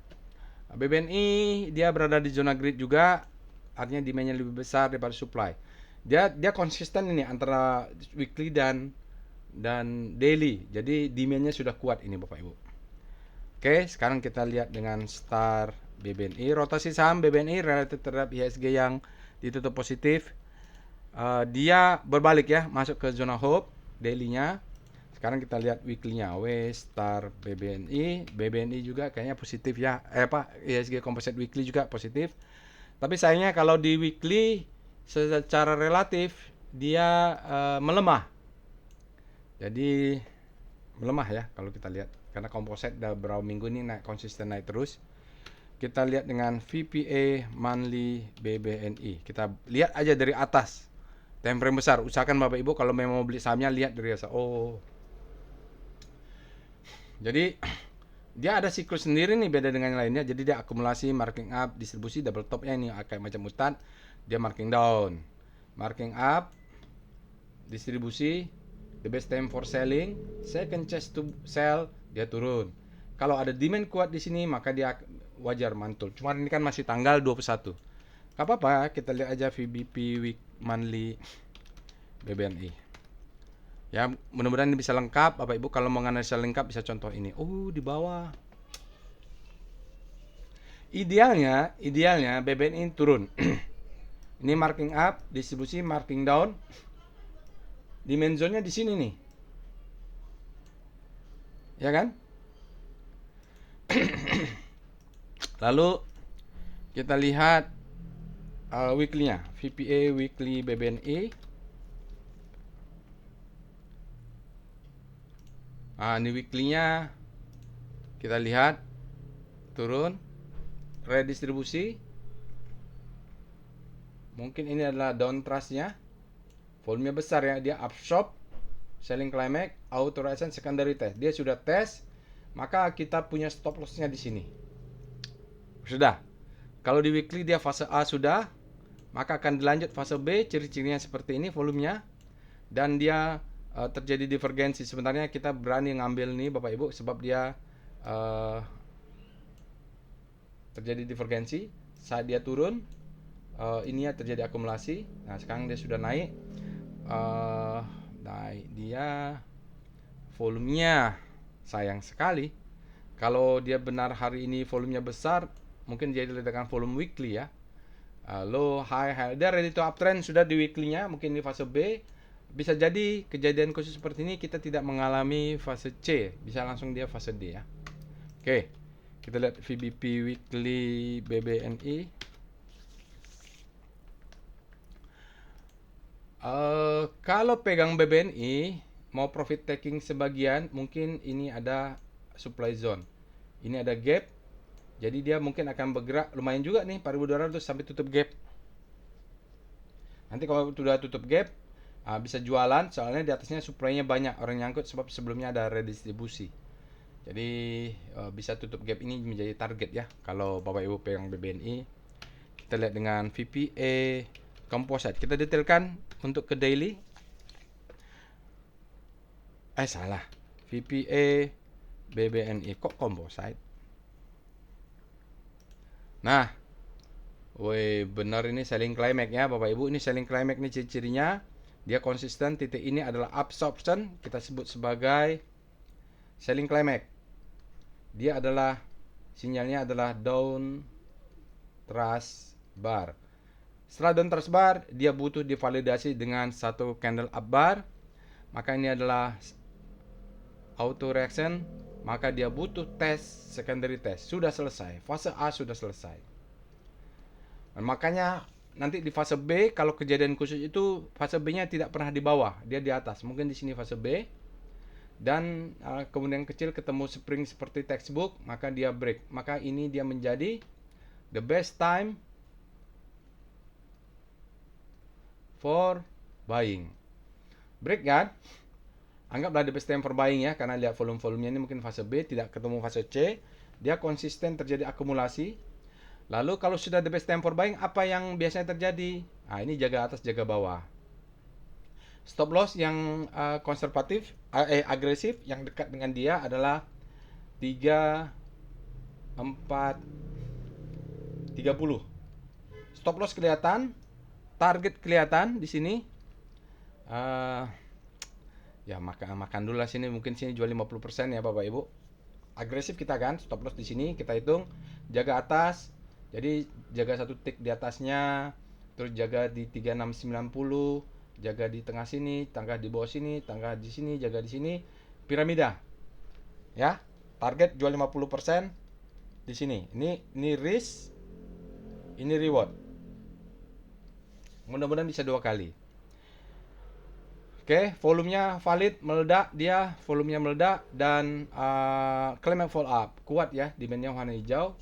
BBNI dia berada di zona grid juga, artinya demand-nya lebih besar daripada supply. Dia konsisten ini antara weekly dan daily. Jadi demand-nya sudah kuat ini Bapak Ibu. Oke, sekarang kita lihat dengan Star BBNI. Rotasi saham BBNI relatif terhadap IHSG yang ditutup positif. Dia berbalik ya, masuk ke zona hope daily-nya. Sekarang kita lihat weekly-nya. Star BBNI. BBNI juga kayaknya positif ya. IHSG Composite Weekly juga positif. Tapi sayangnya kalau di weekly secara relatif dia melemah. Jadi melemah ya kalau kita lihat, karena komposit udah beberapa minggu ini konsisten naik terus. Kita lihat dengan VPA Monthly BBNI. Kita lihat aja dari atas. Time frame besar. Usahakan Bapak Ibu kalau memang mau beli sahamnya lihat dari atas. Jadi dia ada siklus sendiri nih, beda dengan yang lainnya. Jadi dia akumulasi, marking up, distribusi, double topnya ini kayak macam hutan. Dia marking down, marking up, distribusi. The best time for selling, second chance to sell, dia turun. Kalau ada demand kuat di sini, maka dia wajar mantul. Cuma ini kan masih tanggal 21. Gak apa-apa, kita lihat aja VBP Week Monthly BBNI. Ya, mudah-mudahan ini bisa lengkap. Bapak Ibu kalau mau analisa lengkap bisa contoh ini. Di bawah. Idealnya BBNI turun. Ini marking up, distribusi marking down. Dimensionnya di sini nih, ya kan? Lalu kita lihat weekly-nya, VPA Weekly BBNI. Ini weekly-nya kita lihat turun, redistribusi. Mungkin ini adalah down trust-nya. Volumenya besar ya, dia absorb, selling climax, auto reaction, secondary test. Dia sudah tes, maka kita punya stop loss-nya di sini. Sudah. Kalau di weekly dia fase A sudah, maka akan dilanjut fase B, ciri-cirinya seperti ini volumenya, dan dia terjadi divergensi. Sebenarnya kita berani ngambil nih Bapak Ibu, sebab dia terjadi divergensi. Saat dia turun, ini ya terjadi akumulasi. Nah sekarang dia sudah naik. Dia volumenya sayang sekali. Kalau dia benar hari ini volumenya besar, mungkin jadi ledakan volume weekly ya. Low, high, dia ready to uptrend sudah di weekly-nya. Mungkin di fase B. Bisa jadi kejadian khusus seperti ini kita tidak mengalami fase C, bisa langsung dia fase D ya. Oke, kita lihat VBP Weekly BBNI. Kalau pegang BBNI mau profit taking sebagian, mungkin ini ada supply zone, ini ada gap, jadi dia mungkin akan bergerak lumayan juga nih 4.200 sampai tutup gap. Nanti kalau sudah tutup gap bisa jualan, soalnya di atasnya supply-nya banyak orang nyangkut, sebab sebelumnya ada redistribusi. Jadi bisa tutup gap ini menjadi target ya kalau Bapak Ibu pegang BBNI. Kita lihat dengan VPA Composite. Kita detailkan untuk ke daily. Salah. VPA BBNI kok Composite. Nah, benar ini selling climax ya Bapak Ibu. Ini selling climax nih ciri-cirinya. Dia konsisten, titik ini adalah absorption, kita sebut sebagai selling climax. Dia adalah sinyalnya adalah down trust bar. Setelah down trust bar, dia butuh divalidasi dengan satu candle up bar. Maka ini adalah auto reaction, maka dia butuh tes secondary test. Sudah selesai, fase A sudah selesai. Dan makanya nanti di fase B, kalau kejadian khusus itu fase B-nya tidak pernah di bawah, dia di atas. Mungkin di sini fase B, dan kemudian kecil ketemu spring seperti textbook, maka dia break. Maka ini dia menjadi the best time for buying. Break kan? Anggaplah the best time for buying ya, karena lihat volume-volumenya ini mungkin fase B, tidak ketemu fase C, dia konsisten terjadi akumulasi. Lalu kalau sudah the best time for buying, apa yang biasanya terjadi? Nah, ini jaga atas, jaga bawah. Stop loss yang konservatif, agresif, yang dekat dengan dia adalah 3, 4, 30. Stop loss kelihatan, target kelihatan di sini. Ya makan dulu lah sini, mungkin sini jual 50% ya Bapak Ibu. Agresif kita kan, stop loss di sini kita hitung, jaga atas. Jadi jaga satu tick di atasnya, terus jaga di 3690, jaga di tengah sini, tangga di bawah sini, tangga di sini, jaga di sini, piramida. Ya, target jual 50% di sini. Ini risk, ini reward. Mudah-mudahan bisa 2 kali. Oke, volumenya valid, meledak dia, volumenya meledak, dan claim fall up, kuat ya, demandnya warna hijau.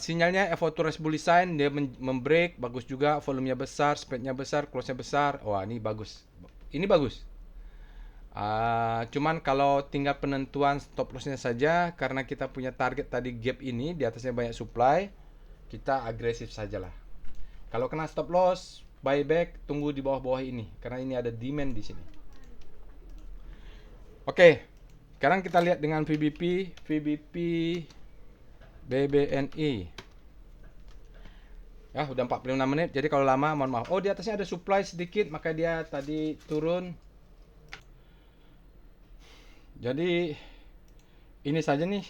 Sinyalnya effortless bullish sign, dia membreak, bagus juga, volumenya besar, spreadnya besar, close-nya besar. Wah, ini bagus. Ini bagus. Cuman kalau tinggal penentuan stop loss-nya saja, karena kita punya target tadi gap ini, di atasnya banyak supply, kita agresif sajalah. Kalau kena stop loss, buyback, tunggu di bawah-bawah ini, karena ini ada demand di sini. Oke, sekarang kita lihat dengan VBP BBNI. Ya, udah 45 menit. Jadi kalau lama mohon maaf. Oh, di atasnya ada supply sedikit, maka dia tadi turun. Jadi ini saja nih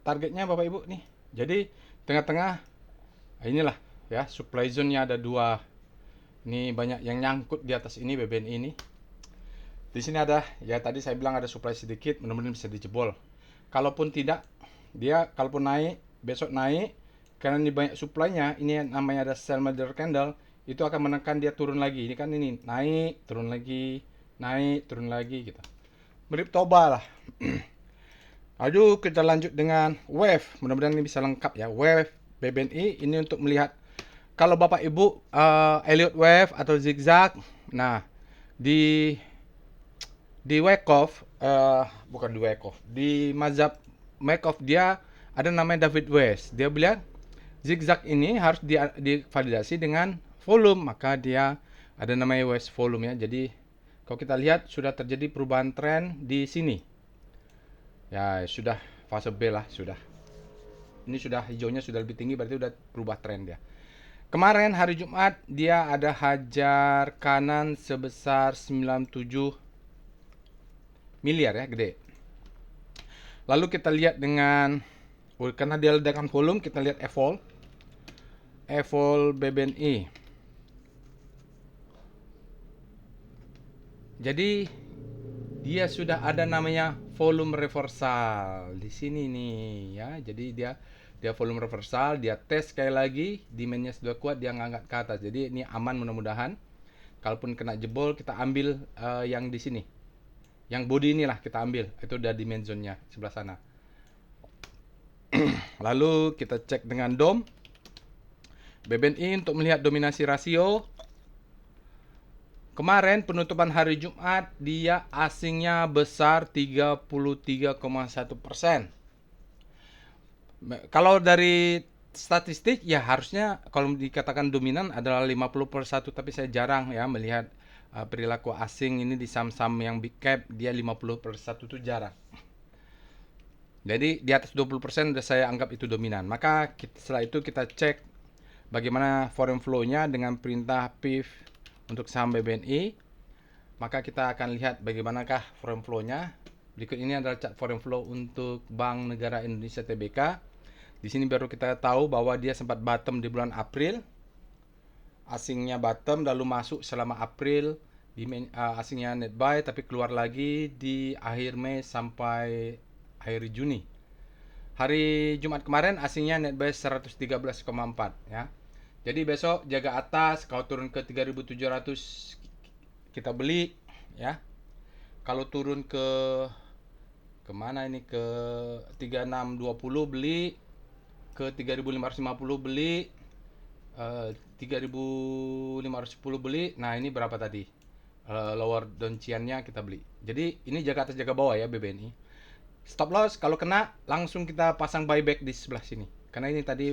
targetnya Bapak Ibu nih. Jadi tengah-tengah inilah ya, supply zone-nya ada 2. Ini banyak yang nyangkut di atas ini BBNI ini. Di sini ada ya, tadi saya bilang ada supply sedikit, mudah-mudahan bisa dijebol. Kalaupun tidak, dia kalaupun naik, besok naik, karena ini banyak supply-nya, ini namanya ada sell major candle, itu akan menekan dia turun lagi. Ini kan ini naik, turun lagi, naik, turun lagi gitu. Mirip toba lah. Aduh, kita lanjut dengan wave. Mudah-mudahan ini bisa lengkap ya. Wave BBNI ini untuk melihat kalau Bapak Ibu Elliott wave atau zigzag. Nah, di Wyckoff, bukan di Wyckoff, di mazhab Wyckoff dia ada namanya David West. Dia bilang zigzag ini harus divalidasi dengan volume, maka dia ada namanya West volume ya. Jadi kalau kita lihat sudah terjadi perubahan tren di sini. Ya sudah fase B lah sudah. Ini sudah hijaunya sudah lebih tinggi, berarti sudah berubah tren dia. Kemarin hari Jumat dia ada hajar kanan sebesar 97 miliar ya, gede. Lalu kita lihat dengan karena dia ledakan volume, kita lihat evol BBNI. Jadi dia sudah ada namanya volume reversal di sini nih ya. Jadi dia volume reversal, dia tes sekali lagi, demandnya sudah kuat, dia ngangkat ke atas. Jadi ini aman mudah-mudahan. Kalaupun kena jebol, kita ambil yang di sini. Yang body inilah kita ambil, itu udah demand zone-nya sebelah sana. Lalu kita cek dengan DOM BBNI untuk melihat dominasi rasio. Kemarin penutupan hari Jumat dia asingnya besar 33,1%. Kalau dari statistik ya harusnya kalau dikatakan dominan adalah 50%, tapi saya jarang ya melihat perilaku asing ini di saham-saham yang big cap, dia 50% itu jarang. Jadi di atas 20% sudah saya anggap itu dominan. Maka setelah itu kita cek bagaimana foreign flow-nya dengan perintah PIF untuk saham BBNI. Maka kita akan lihat bagaimanakah foreign flow-nya. Berikut ini adalah chart foreign flow untuk Bank Negara Indonesia Tbk. Di sini baru kita tahu bahwa dia sempat bottom di bulan April. Asingnya bottom lalu masuk selama April, asingnya net buy tapi keluar lagi di akhir Mei sampai akhir Juni. Hari Jumat kemarin asingnya net buy 113,4 ya. Jadi besok jaga atas, kalau turun ke 3.700 kita beli ya. Kalau turun ke kemana ini, ke 3620 beli, ke 3550 beli, 3510 beli. Nah ini berapa tadi? Lower donciannya kita beli. Jadi ini jaga atas jaga bawah ya BBNI. Stop loss kalau kena langsung kita pasang buyback di sebelah sini. Karena ini tadi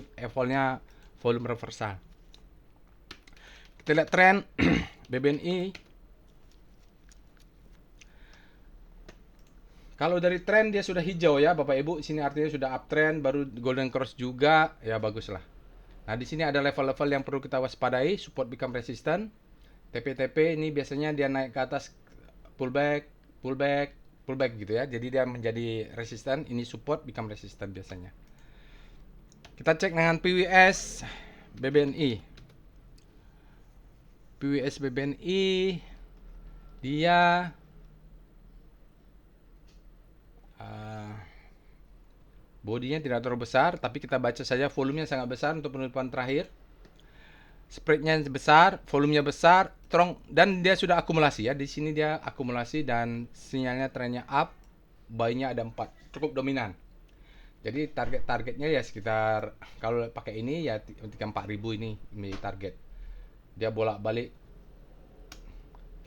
nya volume reversal. Kita lihat tren BBNI. Kalau dari tren dia sudah hijau ya Bapak Ibu, sini artinya sudah uptrend, baru golden cross juga, ya bagus lah. Nah di sini ada level-level yang perlu kita waspadai, support become resistant. TP-TP ini biasanya dia naik ke atas, pullback, pullback, pullback gitu ya. Jadi dia menjadi resistant, ini support become resistant biasanya. Kita cek dengan PWS BBNI. PWS BBNI dia bodinya tidak terlalu besar, tapi kita baca saja volumenya sangat besar untuk penutupan terakhir. Spreadnya besar, volumenya besar, strong, dan dia sudah akumulasi ya. Di sini dia akumulasi dan sinyalnya trennya up, buy-nya ada 4, cukup dominan. Jadi targetnya ya sekitar, kalau pakai ini ya 4.000 ini target. Dia bolak-balik.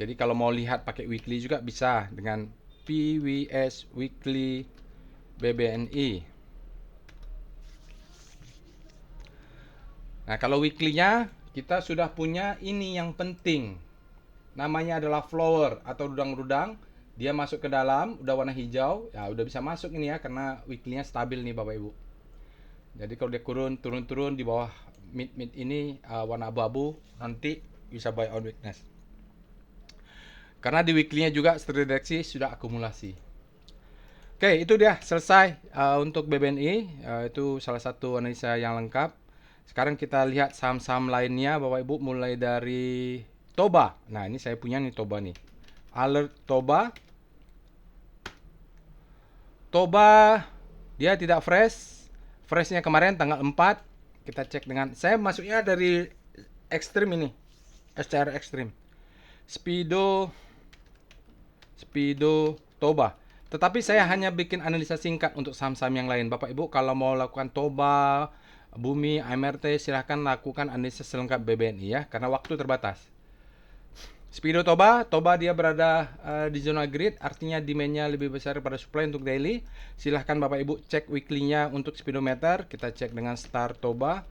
Jadi kalau mau lihat pakai weekly juga bisa dengan PWS weekly BBNI. Nah, kalau weekly-nya kita sudah punya ini yang penting. Namanya adalah flower atau rudang-rudang. Dia masuk ke dalam, udah warna hijau. Ya, udah bisa masuk ini ya karena weekly-nya stabil nih Bapak Ibu. Jadi kalau dia turun-turun di bawah mid ini warna abu-abu, nanti bisa buy on weakness. Karena di weekly-nya juga terdeteksi sudah akumulasi. Oke, itu dia selesai untuk BBNI. Itu salah satu analisa yang lengkap. Sekarang kita lihat saham-saham lainnya Bapak Ibu, mulai dari Toba. Nah ini saya punya nih Toba nih. Alert Toba. Toba dia tidak fresh. Freshnya kemarin tanggal 4. Kita cek dengan, saya masuknya dari ekstrim ini. SCR ekstrim. Speedo Toba. Tetapi saya hanya bikin analisa singkat untuk saham-saham yang lain. Bapak Ibu kalau mau lakukan Toba, Bumi, AMRT, silahkan lakukan analisa selengkap BBNI ya, karena waktu terbatas. Speedo Toba dia berada di zona grid, artinya demand-nya lebih besar daripada supply untuk daily. Silahkan Bapak Ibu cek weekly-nya untuk speedometer. Kita cek dengan Star Toba.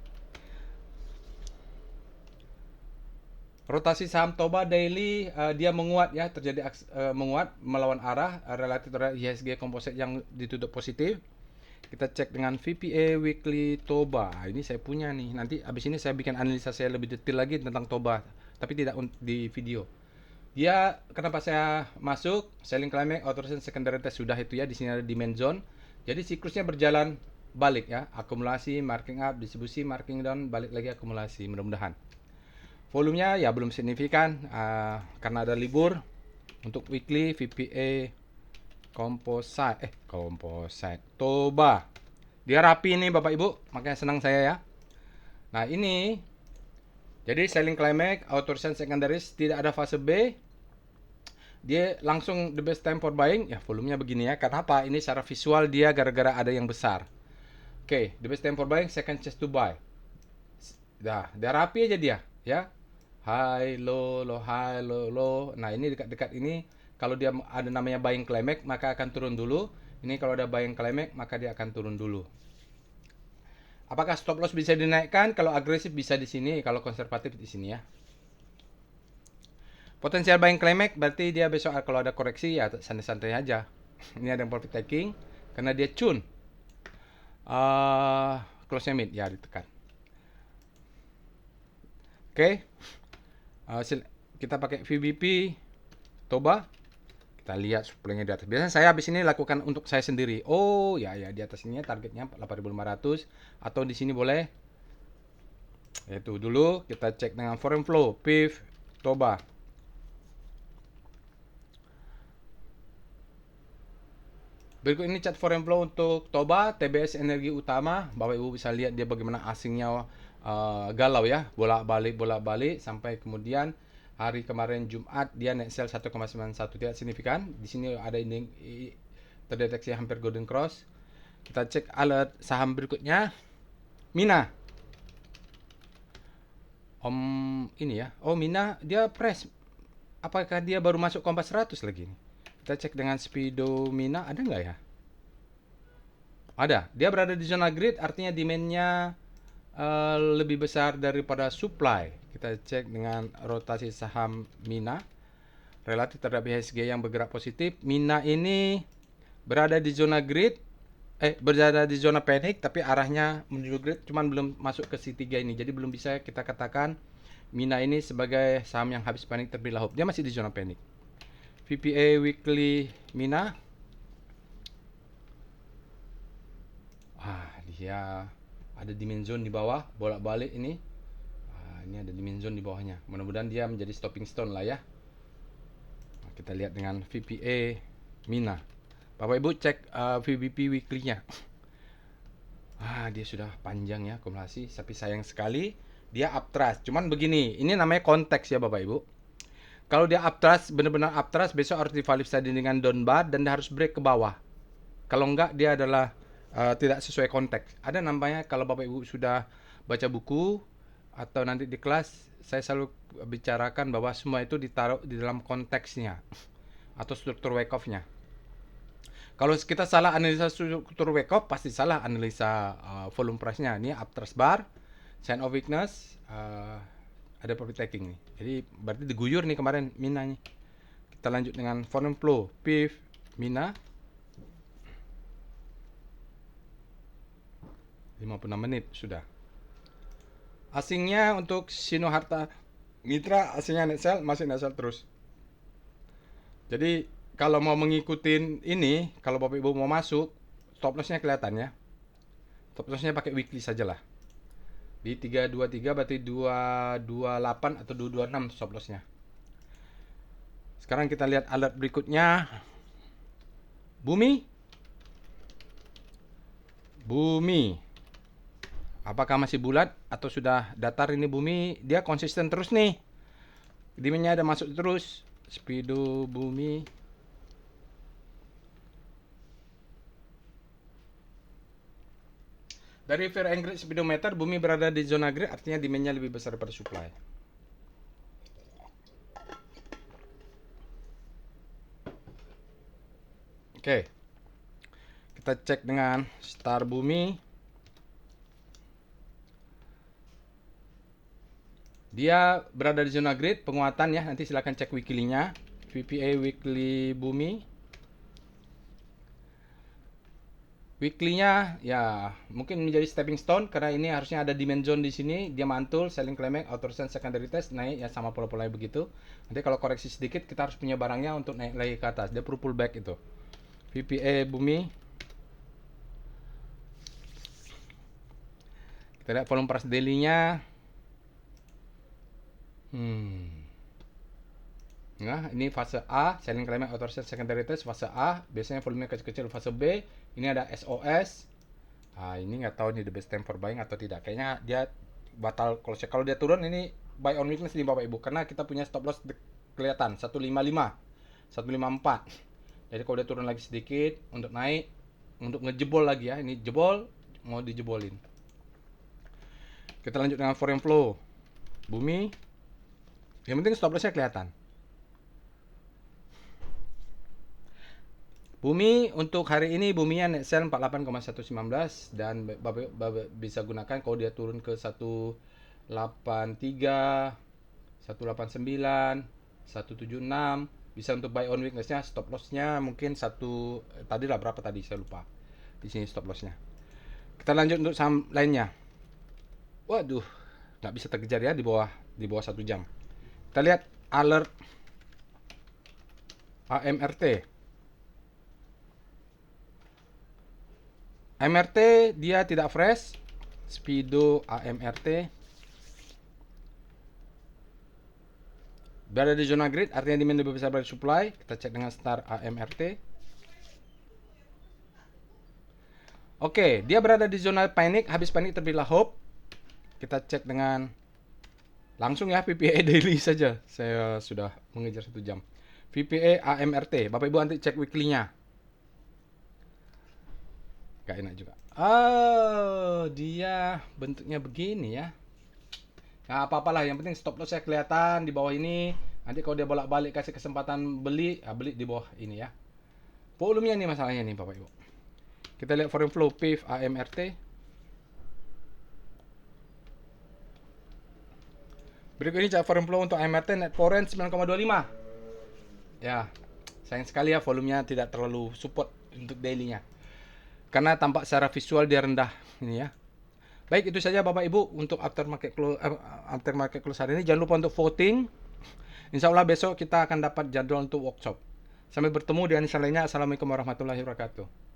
Rotasi saham Toba daily dia menguat ya, terjadi menguat melawan arah relatif terhadap IHSG Composite yang ditutup positif. Kita cek dengan VPA Weekly Toba. Ini saya punya nih. Nanti abis ini saya bikin analisa saya lebih detail lagi tentang Toba, tapi tidak di video. Dia kenapa saya masuk selling climax, authorization secondary test sudah itu ya. Di sini ada demand zone. Jadi siklusnya berjalan balik ya, akumulasi, marking up, distribusi, marking down, balik lagi akumulasi. Mudah-mudahan. Volumenya ya belum signifikan karena ada libur. Untuk weekly VPA Composite Toba. Dia rapi nih Bapak Ibu, makanya senang saya ya. Nah, ini jadi selling climax, authorization secondaries, tidak ada fase B. Dia langsung the best time for buying. Ya, volumenya begini ya. Kenapa? Ini secara visual dia gara-gara ada yang besar. Oke, the best time for buying, second chance to buy. Dah, dia rapi aja dia, ya. High, low, low, high, low, low. Nah, ini dekat-dekat ini kalau dia ada namanya buying climax maka akan turun dulu. Ini kalau ada buying climax maka dia akan turun dulu. Apakah stop loss bisa dinaikkan? Kalau agresif bisa di sini, kalau konservatif di sini ya. Potensial buying climax berarti dia besok kalau ada koreksi ya santai-santai aja. Ini ada yang profit taking karena dia tune. Close mid ya ditekan. Oke. Kita pakai VBP Toba. Kita lihat supply-nya di atas. Biasanya saya habis ini lakukan untuk saya sendiri. Oh, ya di atas ini targetnya 8.500 atau di sini boleh. Itu dulu kita cek dengan foreign flow PIF Toba. Berikut ini chart foreign flow untuk Toba, TBS energi utama. Bapak Ibu bisa lihat dia bagaimana asingnya galau ya, bolak-balik sampai kemudian hari kemarin Jumat dia net sell 1,91 tidak signifikan. Di sini ada ini terdeteksi hampir golden cross. Kita cek alert saham berikutnya. Mina. Ini ya. Oh, Mina dia press. Apakah dia baru masuk kompas 100 lagi nih? Kita cek dengan Speedo Mina, ada nggak ya? Ada. Dia berada di zona grid, artinya demand-nya lebih besar daripada supply. Kita cek dengan rotasi saham Mina relatif terhadap IHSG yang bergerak positif. Mina ini berada di zona grid, berada di zona panic, tapi arahnya menuju grid, cuman belum masuk ke C3 ini. Jadi belum bisa kita katakan Mina ini sebagai saham yang habis panik terbelah hope. Dia masih di zona panik. VPA weekly Mina. Dia ada demand zone di bawah, bolak-balik ini. Ini ada demand zone di bawahnya. Mudah-mudahan dia menjadi stopping stone lah ya. Kita lihat dengan VPA Mina. Bapak Ibu cek VBP weekly-nya. Dia sudah panjang ya akumulasi, tapi sayang sekali dia uptrust. Cuman begini, ini namanya konteks ya Bapak Ibu. Kalau dia uptrust, benar-benar uptrust, besok harus divalidasi dengan downbar dan dia harus break ke bawah. Kalau enggak, dia adalah tidak sesuai konteks. Ada namanya, kalau Bapak Ibu sudah baca buku atau nanti di kelas, saya selalu bicarakan bahwa semua itu ditaruh di dalam konteksnya atau struktur wake off-nya. Kalau kita salah analisa struktur wake off, pasti salah analisa volume price-nya. Ini uptrust bar, sign of weakness, ada profit taking nih. Jadi berarti diguyur nih kemarin Mina nih. Kita lanjut dengan foreign flow, PIF, Mina. 56 menit sudah. Asingnya untuk Sino Harta Mitra, asingnya net sell, masih net sell terus. Jadi kalau mau mengikutin ini, kalau Bapak Ibu mau masuk, stop loss-nya kelihatan ya. Stop loss-nya pakai weekly sajalah. Di 323 berarti 228 atau 226 stop loss-nya. Sekarang kita lihat alert berikutnya. Bumi. Apakah masih bulat atau sudah datar ini Bumi? Dia konsisten terus nih. Demand-nya ada masuk terus. Speedo Bumi. Dari Fair and Grid speedometer, Bumi berada di zona grid, artinya demand-nya lebih besar daripada supply. Oke. Kita cek dengan Star Bumi. Dia berada di zona grid, penguatan ya. Nanti silahkan cek weekly-nya. VPA weekly Bumi. Weekly-nya ya mungkin menjadi stepping stone karena ini harusnya ada demand zone di sini, dia mantul, selling climax, auto resistance, secondary test naik ya sama pola-polanya begitu. Nanti kalau koreksi sedikit kita harus punya barangnya untuk naik lagi ke atas. Dia perlu pullback itu. VPA Bumi. Kita lihat volume price daily-nya. Nah, ini fase A, selling climax, auto resistance, secondary test, fase A. Biasanya volumenya kecil-kecil. Fase B, ini ada SOS. Ini nggak tahu nih the best time for buying atau tidak. Kayaknya dia batal kalau dia turun ini buy on weakness nih Bapak Ibu. Karena kita punya stop loss kelihatan 155, 154. Jadi kalau dia turun lagi sedikit untuk naik, untuk ngejebol lagi ya. Ini jebol, mau dijebolin. Kita lanjut dengan foreign flow. Bumi. Yang penting stop loss-nya kelihatan. Bumi untuk hari ini Buminya net sell 48,119 dan Bapak bisa gunakan kalau dia turun ke 183, 189, 176 bisa untuk buy on weakness-nya, stop loss-nya mungkin tadi lah berapa tadi saya lupa. Di sini stop loss-nya. Kita lanjut untuk saham lainnya. Waduh, nggak bisa terkejar ya di bawah 1 jam. Kita lihat alert AMRT. MRT dia tidak fresh. Speedo AMRT berada di zona grid, artinya demand lebih besar dari supply. Kita cek dengan Star AMRT. Oke, dia berada di zona panik. Habis panik terbitlah hope. Kita cek dengan langsung ya VPA daily saja. Saya sudah mengejar 1 jam. VPA AMRT. Bapak Ibu nanti cek weekly-nya. Gak enak juga. Oh, dia bentuknya begini ya. Nah, apa-apalah, yang penting stop loss saya kelihatan di bawah ini. Nanti kalau dia bolak-balik kasih kesempatan beli, beli di bawah ini ya. Volumenya nih masalahnya nih Bapak Ibu. Kita lihat foreign flow PIF AMRT. Berikut ini chart foreign flow untuk AMRT net foreign 9,25. Ya, sayang sekali ya volumenya tidak terlalu support untuk daily-nya. Karena tampak secara visual dia rendah ini ya. Baik, itu saja Bapak Ibu untuk aftermarket close hari ini. Jangan lupa untuk voting. Insya Allah besok kita akan dapat jadwal untuk workshop. Sampai bertemu di anisa lainnya. Assalamualaikum warahmatullahi wabarakatuh.